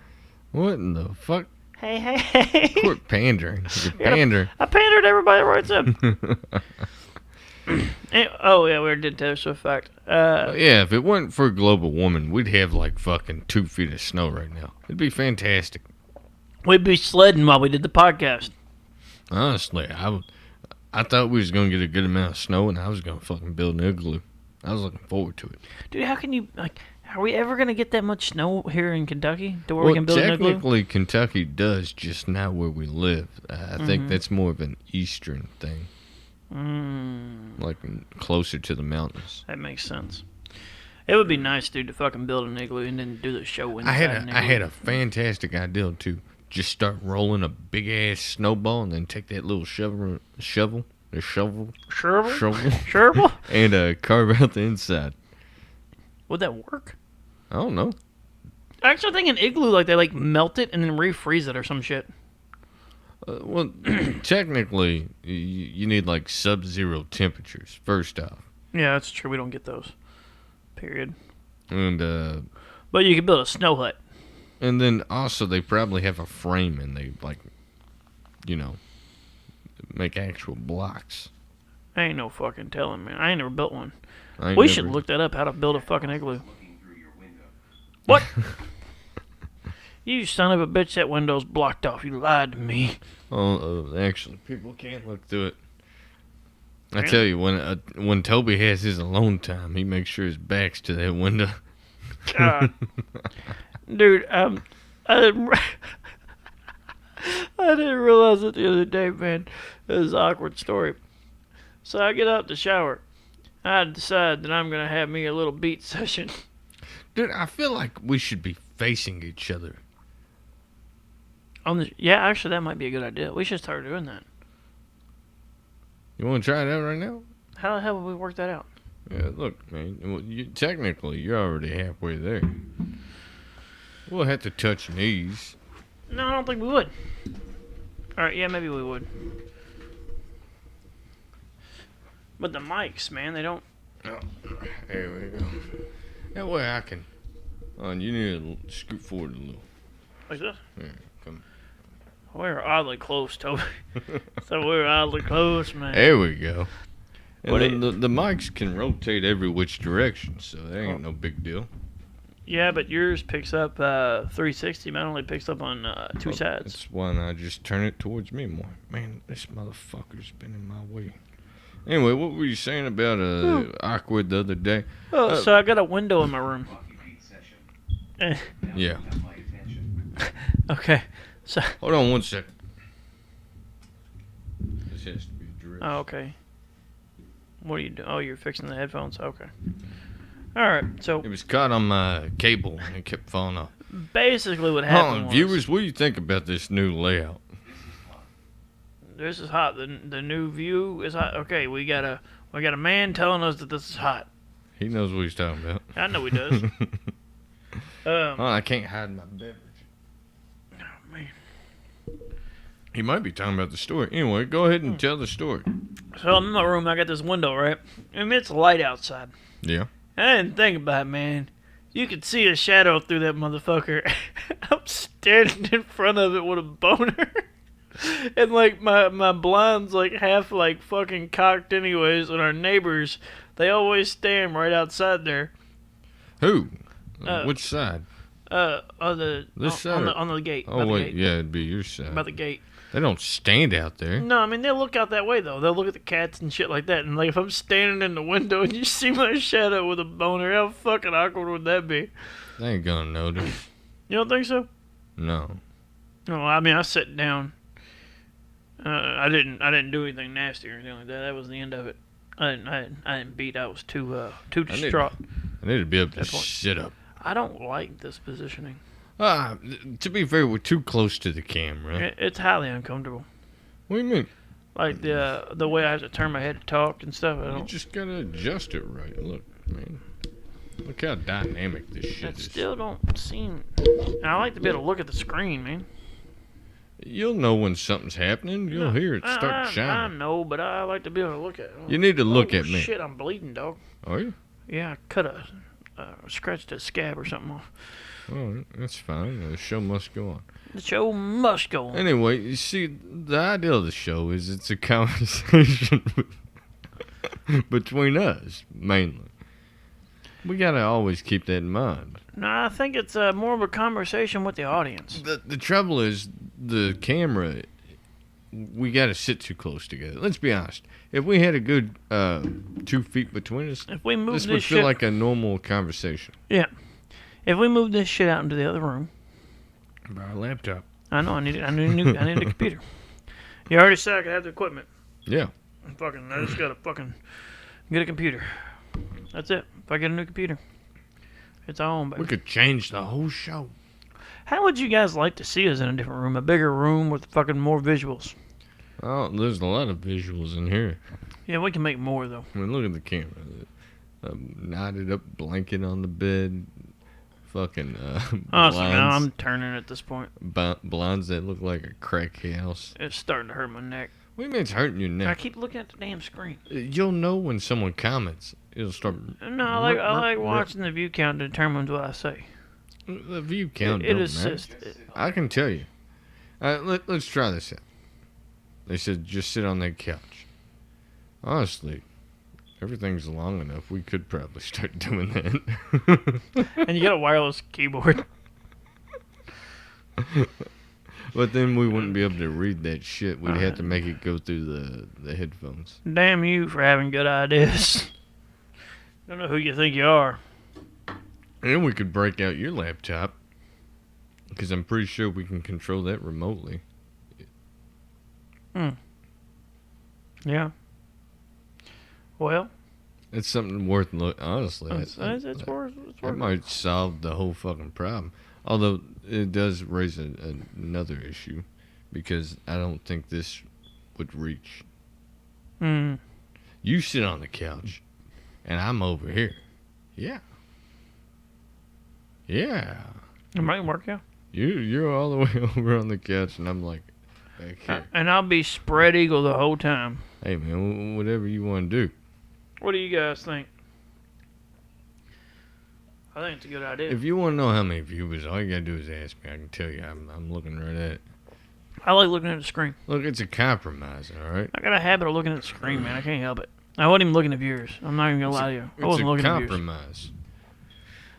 What in the fuck? Hey. Quit pandering. You're pandering. I pandered everybody that writes in. Oh, yeah, we already did Taylor Swift fact. Yeah, if it wasn't for global warming, we'd have like fucking 2 feet of snow right now. It'd be fantastic. We'd be sledding while we did the podcast. Honestly, I thought we was gonna get a good amount of snow, and I was gonna fucking build an igloo. I was looking forward to it. Dude, how can you are we ever gonna get that much snow here in Kentucky to where we can build an igloo? Technically, Kentucky does, just not where we live. I think that's more of an eastern thing, like closer to the mountains. That makes sense. It would be nice, dude, to fucking build an igloo and then do the show inside an igloo. I had a fantastic idea too. Just start rolling a big ass snowball and then take that little shovel, and carve out the inside. Would that work? I don't know. Actually, I think an igloo, like they like melt it and then refreeze it or some shit. Well, technically, you need like sub-zero temperatures first off. Yeah, that's true. We don't get those. Period. And but you can build a snow hut. And then also they probably have a frame and they like, make actual blocks. I ain't no fucking telling, man. I ain't never built one. We should look that up, how to build a fucking igloo. What? You son of a bitch, that window's blocked off. You lied to me. Oh, actually, people can't look through it. I tell you, when Toby has his alone time, he makes sure his back's to that window. God. Dude, I didn't realize it the other day, man. It was an awkward story. So I get out the shower. I decide that I'm going to have me a little beat session. Dude, I feel like we should be facing each other. Yeah, actually, that might be a good idea. We should start doing that. You want to try it out right now? How the hell would we work that out? Yeah, look, man. Well, technically, you're already halfway there. We'll have to touch knees. No, I don't think we would. All right, yeah, maybe we would. But the mics, man, they don't. Oh, there we go. That way I can. You need to scoot forward a little. Like this? Yeah, come. We're oddly close, Toby. So we're oddly close, man. There we go. And What then the mics can rotate every which direction, so that ain't no big deal. Yeah, but yours picks up 360. Mine only picks up on two sides. That's why I just turn it towards me more. Man, this motherfucker's been in my way. Anyway, what were you saying about awkward the other day? Oh, so I got a window in my room. Rocky Beat session. Eh, Now Yeah. you got my attention. okay. So. Hold on 1 second. This has to be dressed. Oh, okay. What are you doing? Oh, you're fixing the headphones. Okay. All right. So It was caught on my cable and it kept falling off. basically, what Hold happened on, was, viewers, what do you think about this new layout? this is hot. The new view is hot. Okay, we got a man telling us that this is hot. He knows what he's talking about. I know he does. Oh, I can't hide my beverage. Oh, man. He might be talking about the story. Anyway, go ahead and tell the story. So I'm in my room. I got this window, right? And it's light outside. Yeah. I didn't think about it, man. You could see a shadow through that motherfucker. I'm standing in front of it with a boner. And, like, my blind's, like, half, like, fucking cocked anyways. And our neighbors, they always stand right outside there. Who? Uh, Which side? On the, This side? on the gate. Oh, by the wait. gate. Yeah, it'd be your side. By the gate. They don't stand out there. No, I mean, they'll look out that way, though. They'll look at the cats and shit like that. And, like, if I'm standing in the window and you see my shadow with a boner, how fucking awkward would that be? They ain't gonna notice. You don't think so? No. No, I mean, I sat down. I didn't do anything nasty or anything like that. That was the end of it. I didn't beat. I was too distraught. I need to be able to That point. sit up. I don't like this positioning. To be fair, we're too close to the camera. It's highly uncomfortable. What do you mean? Like the way I have to turn my head to talk and stuff. I You don't. just gotta adjust it right. Look, man. Look how dynamic this shit That is. still don't seem. I like to be able to look at the screen, man. You'll know when something's happening. You'll hear it start I shining. know, but I like to be able to look at it. You need to look Oh, at me. Shit, I'm bleeding, dog. Are you? Yeah, I cut scratched a scab or something off. Oh, that's fine. The show must go on. The show must go on. Anyway, you see, the idea of the show is it's a conversation between us, mainly. We gotta always keep that in mind. No, I think it's more of a conversation with the audience. The trouble is, the camera, we gotta sit too close together. Let's be honest. If we had a good 2 feet between us, If we move this this would shit, feel like a normal conversation. yeah. If we move this shit out into the other room, By a laptop. I know I need a computer. You already said I could have the equipment. Yeah. I just gotta fucking get a computer. That's it. If I get a new computer, it's on, baby. We could change the whole show. How would you guys like to see us in a different room? A bigger room with fucking more visuals. Oh, there's a lot of visuals in here. Yeah, we can make more, though. I mean, look at the camera. Knotted up blanket on the bed. Fucking Honestly, man, blinds, I'm turning at this point. blinds that look like a crack house. It's starting to hurt my neck. What do you mean it's hurting your I neck? keep looking at the damn screen. You'll know when someone comments. It'll start. No, I like watching the view count determines what I say. The view count It don't matter. assists. I can tell you. Let's try this out. They said just sit on that couch. Honestly, everything's long enough. We could probably start doing that. And you got a wireless keyboard. But then we wouldn't be able to read that shit. We'd have to make it go through the headphones. Damn you for having good ideas. Don't know who you think you are. And we could break out your laptop. Because I'm pretty sure we can control that remotely. Yeah. Well, It's something worth honestly. it's worth. It's That worth. might solve the whole fucking problem. Although it does raise another issue, because I don't think this would reach. Hmm. You sit on the couch, and I'm over here. Yeah. Yeah. It might work out. You're all the way over on the couch, and I'm like, back here. And I'll be spread eagle the whole time. Hey, man, whatever you want to do. What do you guys think? I think it's a good idea. If you want to know how many viewers, all you got to do is ask me. I can tell you. I'm looking right at it. I like looking at the screen. Look, it's a compromise, all right? I got a habit of looking at the screen, man. I can't help it. I wasn't even looking at viewers. I'm not even going to lie to you. I wasn't looking at viewers. It's a compromise.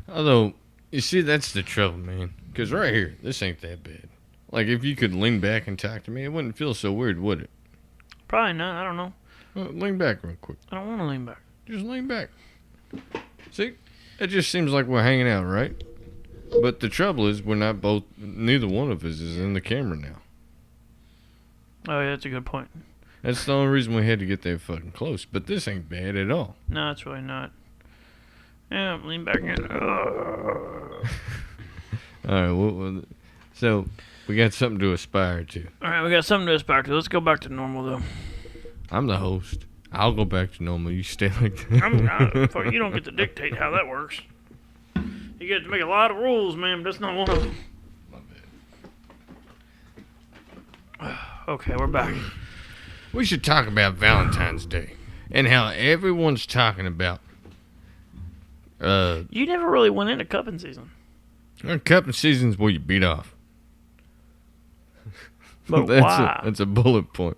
Although, you see, that's the trouble, man. Because right here, this ain't that bad. Like, if you could lean back and talk to me, it wouldn't feel so weird, would it? Probably not. I don't know. Well, lean back real quick. I don't want to lean back. Just lean back. See? It just seems like we're hanging out, right? But the trouble is, neither one of us is in the camera now. Oh, yeah, that's a good point. That's the only reason we had to get that fucking close. But this ain't bad at all. No, it's really not. Yeah, lean back in. Alright, so we got something to aspire to. Alright, we got something to aspire to. Let's go back to normal, though. I'm the host. I'll go back to normal. You stay like that. You don't get to dictate how that works. You get to make a lot of rules, man, but that's not one of them. My bad. Okay, we're back. We should talk about Valentine's Day and how everyone's talking about. You never really went into cupping season. Cupping season's where you beat off. But why? That's a bullet point.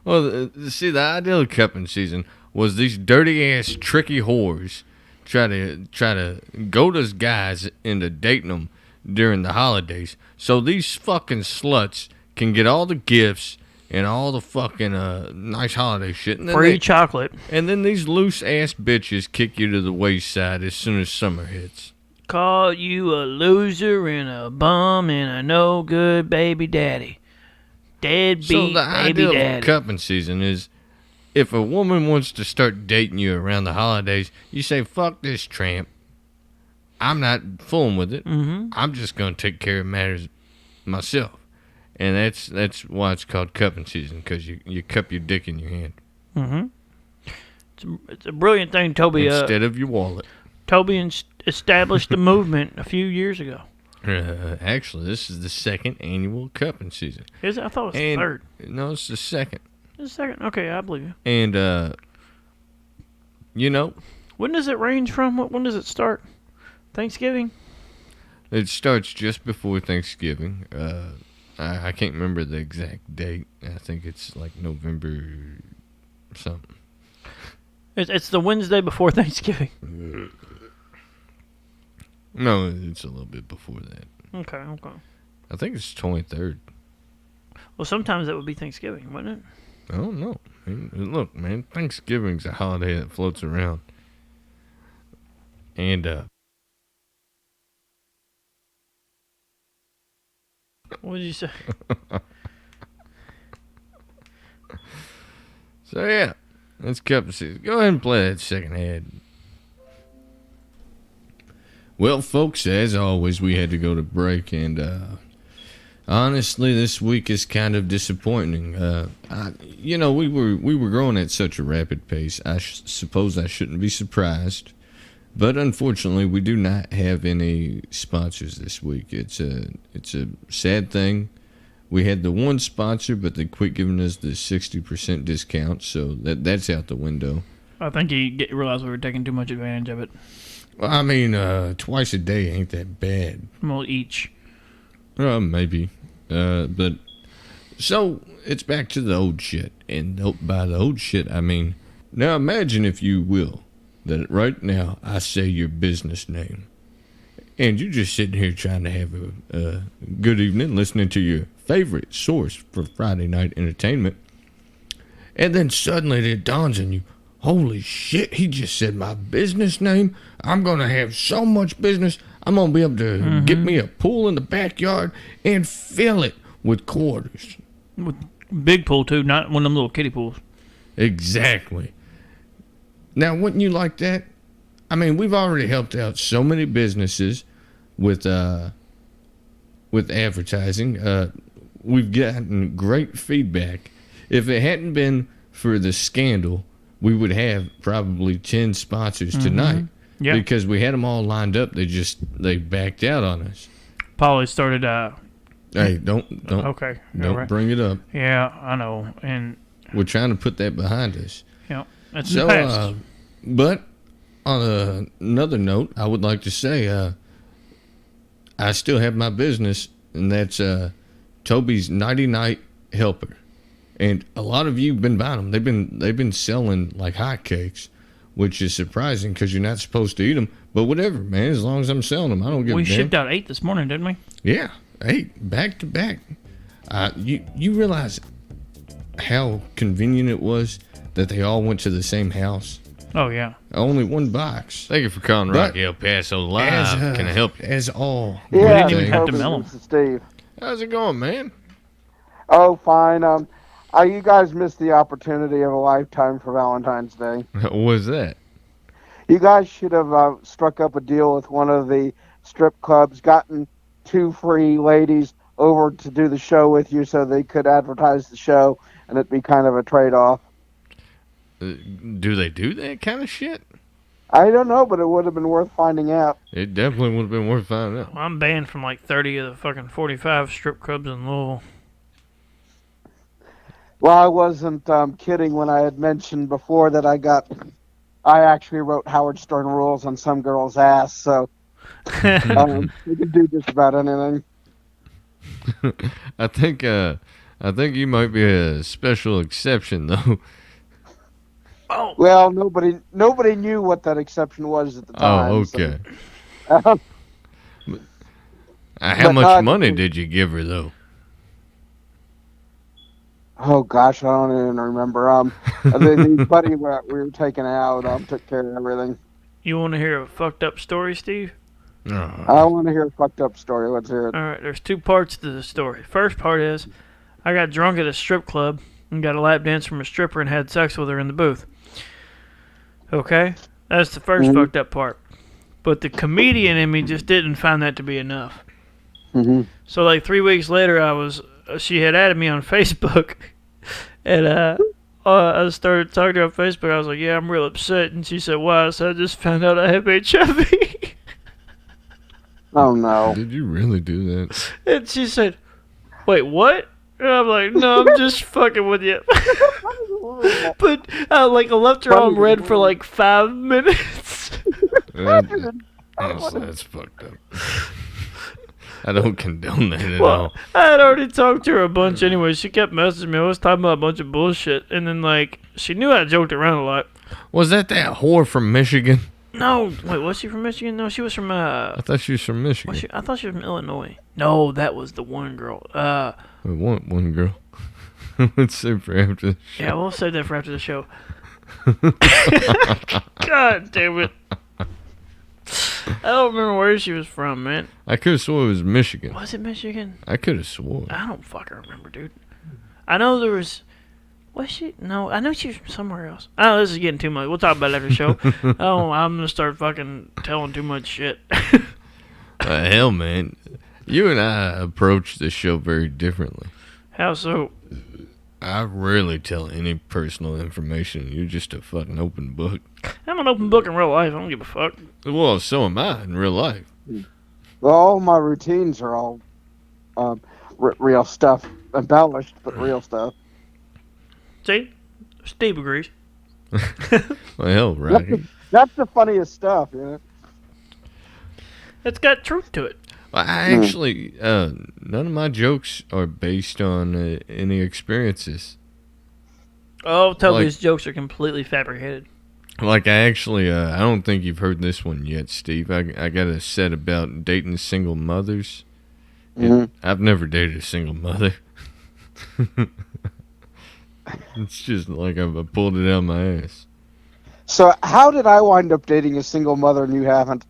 Well, see, the ideal cupping season was these dirty ass tricky whores try to goad us guys into dating them during the holidays, so these fucking sluts can get all the gifts and all the fucking nice holiday shit. And then Free chocolate. And then these loose ass bitches kick you to the wayside as soon as summer hits. Call you a loser and a bum and a no good baby daddy. Deadbeat So the baby idea daddy. of cupping season is, if a woman wants to start dating you around the holidays, you say, fuck this tramp. I'm not fooling with it. Mm-hmm. I'm just going to take care of matters myself. And that's why it's called cupping season, because you cup your dick in your hand. Mm-hmm. It's a brilliant thing Toby... instead of your wallet. Toby established the movement a few years ago. Actually, this is the second annual cupping season. Is it? I thought it was the third. No, it's the second. It's the second? Okay, I believe you. And, you know... When does it range from? When does it start? Thanksgiving? It starts just before Thanksgiving. I can't remember the exact date. I think it's like November something. It's the Wednesday before Thanksgiving. No, it's a little bit before that. Okay. I think it's 23rd. Well, sometimes that would be Thanksgiving, wouldn't it? I don't know. I mean, look, man, Thanksgiving's a holiday that floats around. And, What did you say? So, yeah, that's cupping season. Go ahead and play that second ad. Well, folks, as always, we had to go to break, and honestly, this week is kind of disappointing. We were growing at such a rapid pace. I suppose I shouldn't be surprised, but unfortunately, we do not have any sponsors this week. It's a sad thing. We had the one sponsor, but they quit giving us the 60% discount, so that's out the window. I think you realized we were taking too much advantage of it. Well, I mean, twice a day ain't that bad. Well, each. Maybe. But, so, it's back to the old shit. And by the old shit, I mean, now imagine, if you will, that right now I say your business name. And you're just sitting here trying to have a good evening, listening to your favorite source for Friday night entertainment. And then suddenly it dawns on you, holy shit, he just said my business name. I'm going to have so much business. I'm going to be able to get me a pool in the backyard and fill it with quarters. With big pool, too, not one of them little kiddie pools. Exactly. Now, wouldn't you like that? I mean, we've already helped out so many businesses with advertising. We've gotten great feedback. If it hadn't been for the scandal, we would have probably 10 sponsors tonight. Yeah. Because we had them all lined up. They backed out on us. Polly started. Hey, don't Okay. don't Right. bring it up. Yeah, I know, and We're trying to put that behind us. it's So, in the past. but on another note, I would like to say I still have my business, and that's Toby's Nighty Night Helper. And a lot of you have been buying them. They've been selling like hotcakes, which is surprising because you're not supposed to eat them. But whatever, man. As long as I'm selling them, I don't give a We damn. shipped out 8 this morning, didn't we? Yeah, 8 back to back. You realize how convenient it was that they all went to the same house? Oh yeah. Only one box. Thank you for calling But Rocky El Paso Live. Can I help you? As all. Yeah, didn't even have to Toby, mail 'em. this is Steve. How's it going, man? Oh, fine. You guys missed the opportunity of a lifetime for Valentine's Day. What was that? You guys should have struck up a deal with one of the strip clubs, gotten 2 free ladies over to do the show with you so they could advertise the show, and it'd be kind of a trade-off. Do they do that kind of shit? I don't know, but it would have been worth finding out. It definitely would have been worth finding out. I'm banned from like 30 of the fucking 45 strip clubs in Louisville. Well, I wasn't kidding when I had mentioned before that I actually wrote Howard Stern rules on some girl's ass, so we can do just about anything. I think you might be a special exception though. Oh, Well, nobody knew what that exception was at the time. Oh, okay. So, How But much not- money did you give her though? oh gosh, I don't even remember. The buddy we were taking out took care of everything. you want to hear a fucked up story, Steve? I want to hear a fucked up story. Let's hear it. All right, there's 2 parts to the story. First part is, I got drunk at a strip club and got a lap dance from a stripper and had sex with her in the booth. Okay, that's the 1st fucked up part. But the comedian in me just didn't find that to be enough. Mm-hmm. So like 3 weeks later, she had added me on Facebook, and I started talking to her on Facebook. I was like, "Yeah, I'm real upset," and she said, "Why?" I said, "I just found out I have HIV." Oh no. Did you really do that? And she said, "Wait, what?" And I'm like, "No, I'm just fucking with you." But I left her on red for like 5 minutes. That's fucked up. I don't condone that at Well, all. I had already talked to her a bunch anyway. She kept messaging me. I was talking about a bunch of bullshit. And then, she knew I joked around a lot. Was that whore from Michigan? No, wait, was she from Michigan? No, she was from, I thought she was from Michigan. I thought she was from Illinois. No, that was the one girl. We want one girl. Let's save for after the show. Yeah, we'll save that for after the show. God damn it. I don't remember where she was from, man. I could have swore it was Michigan. Was it Michigan? I could have swore. I don't fucking remember, dude. I know there was... Was she? No, I know she was from somewhere else. Oh, this is getting too much. We'll talk about it after the show. Oh, I'm going to start fucking telling too much shit. Hell, man. You and I approach the show very differently. How so? I rarely tell any personal information. You're just a fucking open book. I'm an open book in real life. I don't give a fuck. Well, so am I in real life. Well, all my routines are all real stuff, embellished, but real stuff. See? Steve agrees. Well, hell, Rocky. That's the funniest stuff, you know. It's got truth to it. Well, I actually, none of my jokes are based on any experiences. Oh, Toby's jokes are completely fabricated. Like, I actually, I don't think you've heard this one yet, Steve. I got a set about dating single mothers. I've never dated a single mother. It's just like I pulled it out of my ass. So how did I wind up dating a single mother and you haven't?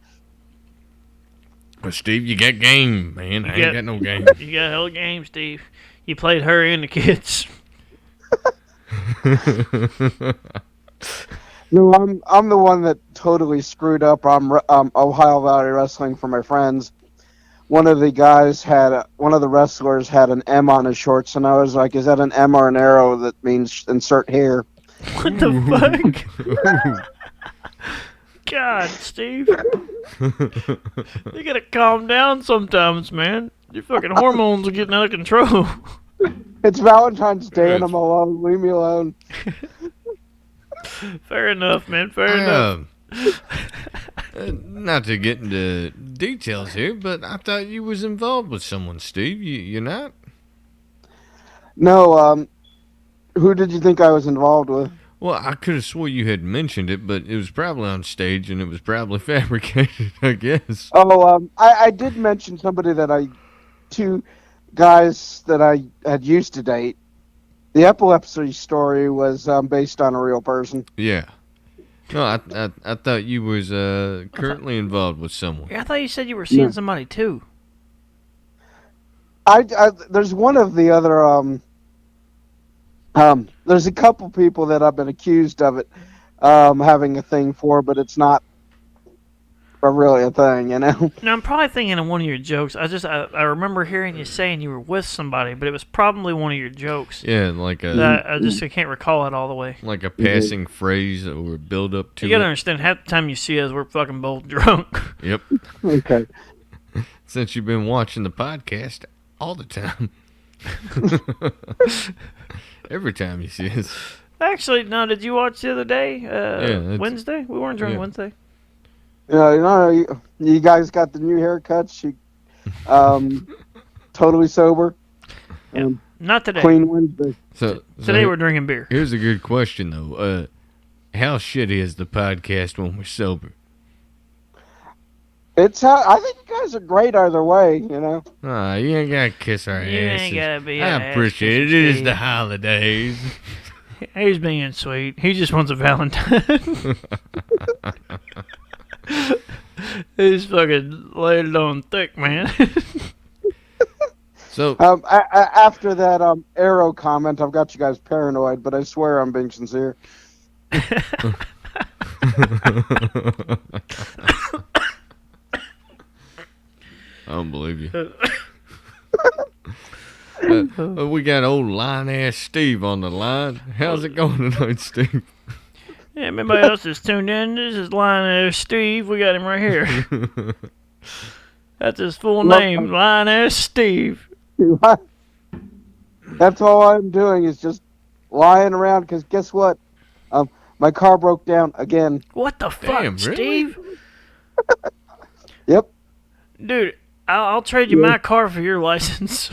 Well, Steve, you got game, man. I ain't got no game. You got hell game, Steve. You played her and the kids. No, I'm the one that totally screwed up. I'm Ohio Valley Wrestling for my friends. One of the wrestlers had an M on his shorts, and I was like, "Is that an M or an arrow that means insert here?" What the fuck? God, Steve. You gotta calm down sometimes, man. Your fucking hormones are getting out of control. It's Valentine's Day and I'm alone. Leave me alone. Fair enough, man. Fair enough. Not to get into details here, but I thought you was involved with someone, Steve. You're not? No, who did you think I was involved with? Well, I could have swore you had mentioned it, but it was probably on stage and it was probably fabricated, I guess. Oh, I did mention somebody that two guys that I had used to date. The epilepsy story was based on a real person. Yeah. No, I thought you was currently involved with someone. Yeah, I thought you said you were seeing somebody too. There's one of the other there's a couple people that I've been accused of it having a thing for, but it's not really a thing, you know. Now, I'm probably thinking of one of your jokes. I remember hearing you saying you were with somebody, but it was probably one of your jokes. Yeah, like a I can't recall it all the way. like a passing phrase or build up to You gotta it. understand, half the time you see us, we're fucking both drunk. Yep. Okay. Since you've been watching the podcast all the time. Every time you see us. Actually, no, did you watch the other day? Yeah, Wednesday? We weren't drunk yeah. Wednesday. You guys got the new haircuts. You totally sober. Not today. Clean Wednesday. So Today we're drinking beer. Here's a good question though. How shitty is the podcast when we're sober? I think you guys are great either way, you know. You ain't gotta kiss our You asses. ain't gotta be. I appreciate it. It is the holidays. He's being sweet. He just wants a Valentine. He's fucking laid it on thick, man. So After that arrow comment, I've got you guys paranoid, but I swear I'm being sincere. I don't believe you. We got old line-ass Steve on the line. How's it going tonight, Steve? Yeah, everybody else is tuned in. This is Lionel Steve. We got him right here. That's his full name, Lionel Steve. That's all I'm doing is just lying around, because guess what? My car broke down again. What the fuck, Damn, really? Steve? Yep. Dude, I'll trade you my car for your license.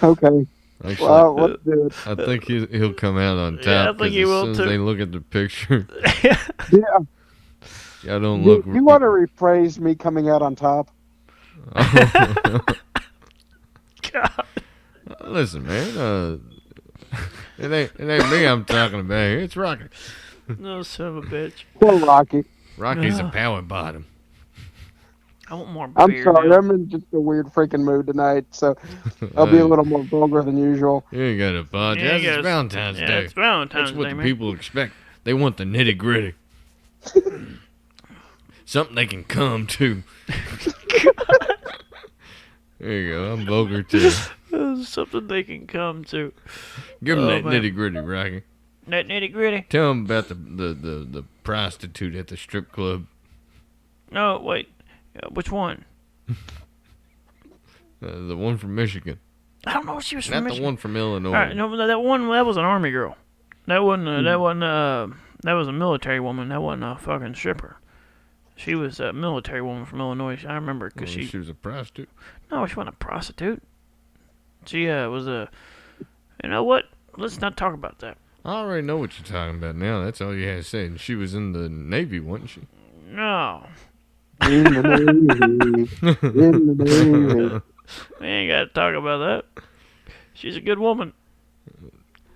Okay. Actually, Well, let's do it. I think he'll come out on top. Yeah, I think 'cause he as will, soon as too. they look at the picture, Yeah. I don't You, look. you want to rephrase me coming out on top? God. Listen, man. It ain't me I'm talking about here. It's Rocky. No, son of a bitch. Poor Rocky. Rocky's a power bottom. I want more I'm beer. sorry, dude. I'm in just a weird freaking mood tonight, so I'll be a little more vulgar than usual. You ain't gotta apologize. Yeah, you It's guys- Valentine's yeah, Day. it's Valentine's That's what Day, the man. people expect. They want the nitty gritty. Something they can come to. There you go. I'm vulgar too. Something they can come to. Give them Oh, that man. nitty gritty, Rocky. That nitty gritty. Tell them about the prostitute at the strip club. No, wait. Which one? The one from Michigan. I don't know if she was from Not Michigan. the one from Illinois. All right, no, that one, that was an army girl. That wasn't. That was a military woman. That wasn't a fucking stripper. She was a military woman from Illinois. I remember because Well, she was a prostitute. No, she wasn't a prostitute. She was a. You know what? Let's not talk about that. I already know what you're talking about now. That's all you had to say. And she was in the Navy, wasn't she? No, In the Navy. In the Navy. we ain't got to talk about that. She's a good woman.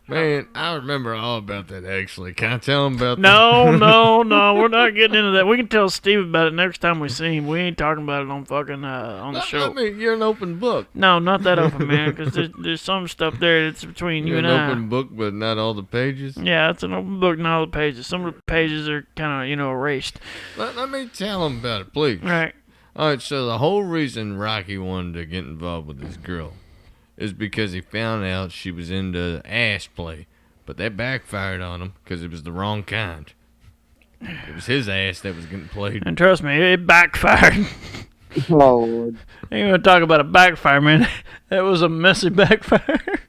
Man, I remember all about that, actually. Can I tell him about that? No, we're not getting into that. We can tell Steve about it next time we see him. We ain't talking about it on fucking on the show. I mean, you're an open book. No, not that open, man, because there's some stuff there that's between you You're and an I. open book, but not all the pages. Yeah, it's an open book, not all the pages. Some of the pages are kind of, erased. Let me tell him about it, please. Right. All right, so the whole reason Rocky wanted to get involved with this girl is because he found out she was into ass play. But that backfired on him because it was the wrong kind. It was his ass that was getting played. And trust me, it backfired. Oh, Lord. Ain't gonna talk about a backfire, man. That was a messy backfire.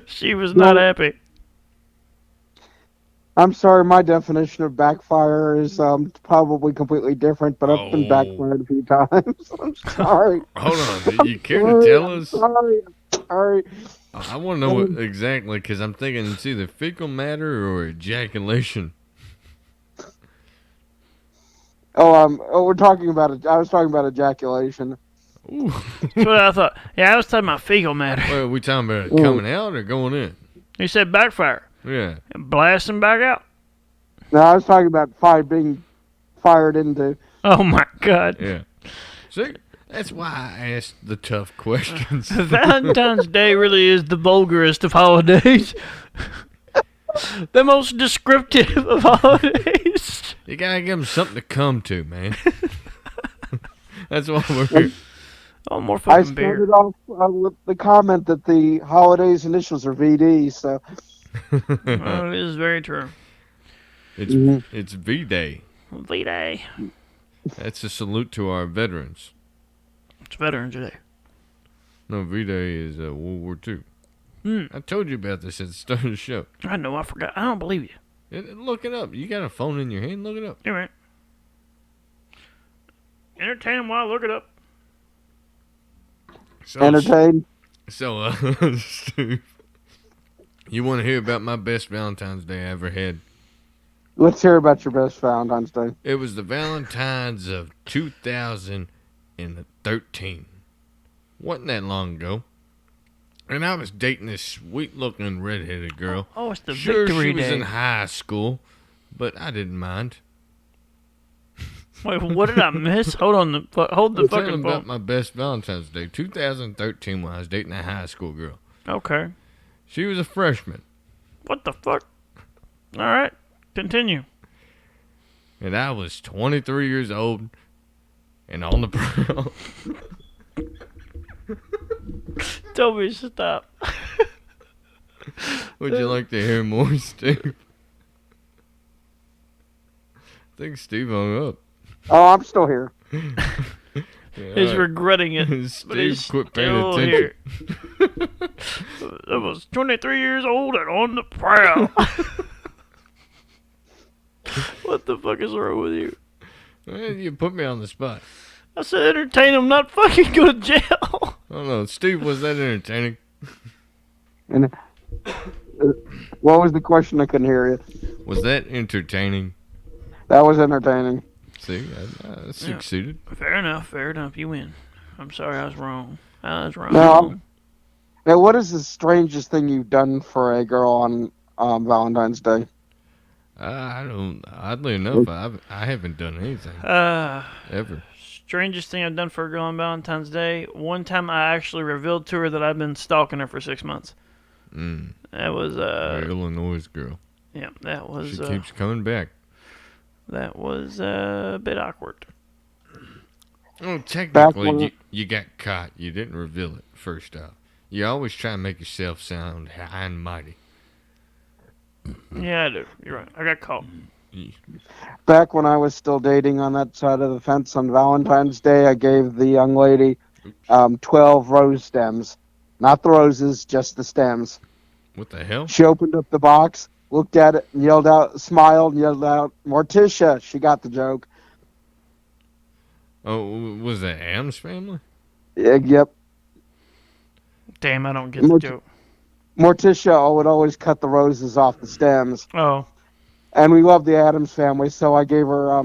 She was not happy. I'm sorry, my definition of backfire is probably completely different, but I've been backfired a few times. I'm sorry. Hold on, do you care to tell us? Sorry. I want to know what exactly, because I'm thinking it's either fecal matter or ejaculation. We're talking about it. I was talking about ejaculation. Ooh. That's what I thought. Yeah, I was talking about fecal matter. Well, are we talking about it coming out or going in? He said backfire. Yeah. And blasting back out. No, I was talking about fire being fired into. Oh, my God. Yeah. See, that's why I asked the tough questions. Valentine's Day really is the vulgarest of holidays. The most descriptive of holidays. You gotta give them something to come to, man. That's why we're here. Oh, more I fucking beer. started off with the comment that the holidays initials are VD, so. Oh, it is very true. It's V-Day. V-Day. That's a salute to our veterans. It's Veterans Day. No, V-Day is World War II. I told you about this at the start of the show. I know, I forgot. I don't believe you. Look it up. You got a phone in your hand? Look it up. You're right. Entertain them while I look it up. So, Entertain. So, Steve, you want to hear about my best Valentine's Day I ever had? Let's hear about your best Valentine's Day. It was the Valentine's of 2013. Wasn't that long ago. And I was dating this sweet-looking redheaded girl. Oh, it's the Sure, Victory she was Day. in high school, but I didn't mind. Wait, what did I miss? Hold on, hold the I'm telling fucking about phone. my best Valentine's Day, 2013, when I was dating a high school girl. Okay. She was a freshman, What the fuck? All right, continue. and I was 23 years old and on the prowl. Tell me to stop. Would you like to hear more, Steve? I think Steve hung up. Oh, I'm still here. Yeah, He's all right. regretting it, but Steve, he's quit paying still attention. here. I was 23 years old and on the prowl. What the fuck is wrong with you? Man, you put me on the spot. I said entertain him, not fucking go to jail. I don't know. Steve, was that entertaining? And what was the question? I couldn't hear you. Was that entertaining? That was entertaining. See, I succeeded. Fair enough, You win. I'm sorry, I was wrong. No. Now, what is the strangest thing you've done for a girl on Valentine's Day? I don't. Oddly enough, I haven't done anything ever. Strangest thing I've done for a girl on Valentine's Day. One time I actually revealed to her that I've been stalking her for 6 months. That was Our Illinois girl. yeah, that was She keeps coming back. that was a bit awkward. Oh, technically, when- you got caught. You didn't reveal it first off. You always try and make yourself sound high and mighty. Yeah, I do. You're right. I got caught. Back when I was still dating on that side of the fence on Valentine's Day, I gave the young lady 12 rose stems. Not the roses, just the stems. What the hell? She opened up the box, looked at it, and yelled out, smiled, and yelled out, Morticia. She got the joke. Oh, was that Adam's family? Yep. Damn, I don't get the joke. Morticia would always cut the roses off the stems. Oh, And we love the Addams family, so I gave her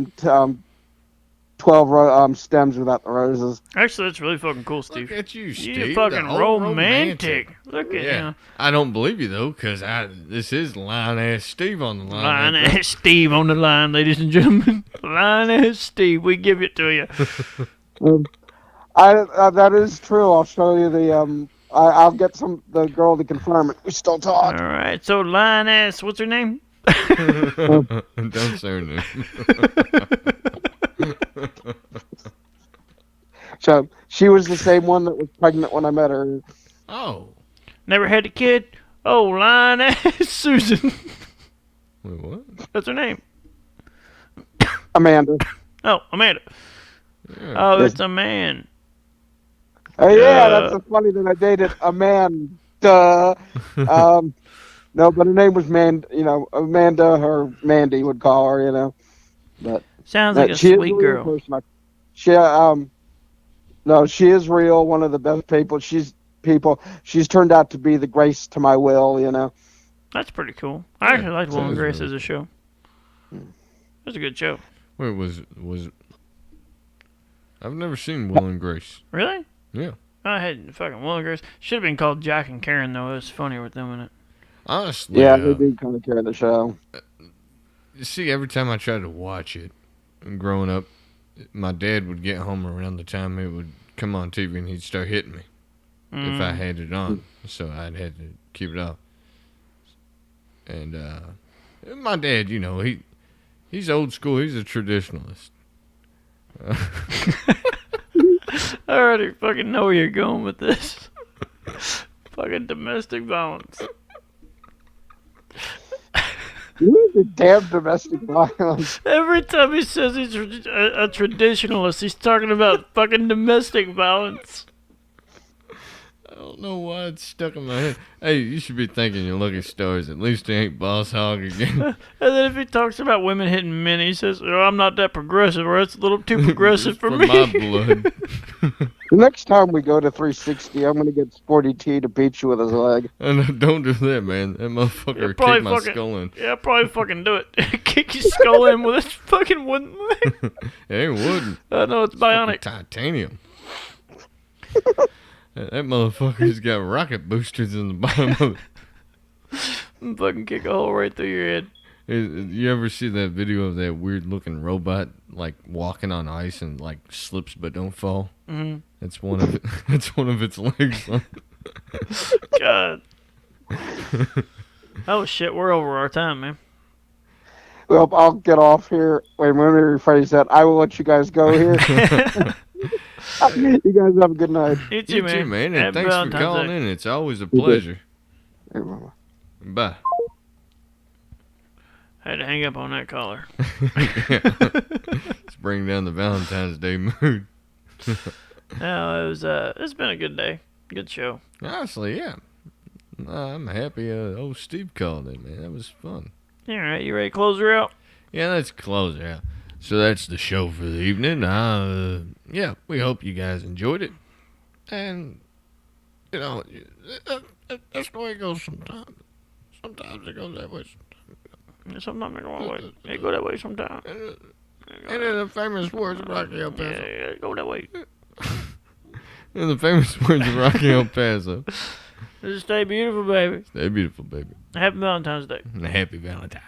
12 stems without the roses. actually, that's really fucking cool, Steve. Look at you, Steve. You're fucking the romantic. Look at Yeah, you. I don't believe you though, cause this is line-ass Steve on the line. Line right there. ass Steve on the line, ladies and gentlemen. Line ass Steve, we give it to you. That is true. I'll show you the. I'll get the girl to confirm it. We still talk. All right, so line ass, what's her name? Don't say her name. So she was the same one that was pregnant when I met her. Oh. Never had a kid? Oh, lying ass Susan. Wait, what? That's her name. Amanda. Oh, Amanda. Yeah. Oh, Yes. it's a man. Oh yeah, that's so funny that I dated Amanda. No, but her name was Amanda or Mandy would call her, But Sounds like a she is a sweet real girl. person. No, she is real. One of the best people. She's turned out to be the grace to my will. That's pretty cool. I actually liked Will and sounds Grace really as a show. It was a good show. Wait, was I've never seen Will and Grace. Really? Yeah. I had fucking Will and Grace. Should have been called Jack and Karen, though. It was funny with them in it. Honestly, Yeah, they do kind of carry the show. you see, every time I tried to watch it, growing up, my dad would get home around the time it would come on TV, and he'd start hitting me if I had it on. So I'd had to keep it off. And my dad, he's old school. He's a traditionalist. I already fucking know where you're going with this. Fucking domestic violence. You the damn domestic violence. Every time he says he's a traditionalist, he's talking about fucking domestic violence. I don't know why it's stuck in my head. Hey, you should be thanking your lucky stars. At least they ain't Boss Hog again. And then if he talks about women hitting men, he says, "Oh, I'm not that progressive, or it's a little too progressive for me." my blood. The next time we go to 360, I'm going to get Sporty T to beat you with his leg. And don't do that, man. That motherfucker would probably kick my skull in. Yeah, probably fucking do it. Kick your skull in with his fucking wooden leg. It ain't wooden. No, it's bionic. Titanium. That motherfucker's got rocket boosters in the bottom of it. Fucking kick a hole right through your head. You ever see that video of that weird looking robot like walking on ice and like slips but don't fall? Mm-hmm. That's one of it. That's one of its legs. God. Oh shit, we're over our time, man. Well, I'll get off here. Wait, let me rephrase that. I will let you guys go here. You guys have a good night. You too, You man. too, man. And Happy thanks for Valentine's calling Day. in. It's always a pleasure. Hey, Mama. Bye. Had to hang up on that caller. Let's bring down the Valentine's Day mood. No, it's been a good day. Good show. Honestly, yeah. I'm happy old Steve called in, man. That was fun. All right, you ready to close her out? Yeah, let's close it out. So that's the show for the evening. Yeah, we hope you guys enjoyed it. And, that's the way it goes sometimes. Sometimes it goes that way. Sometimes it go that way. It go that way sometimes. And in the famous words of Rocky El Paso. Yeah, go that way. In the famous words of Rocky El Paso. Just stay beautiful, baby. Stay beautiful, baby. Happy Valentine's Day. And happy Valentine.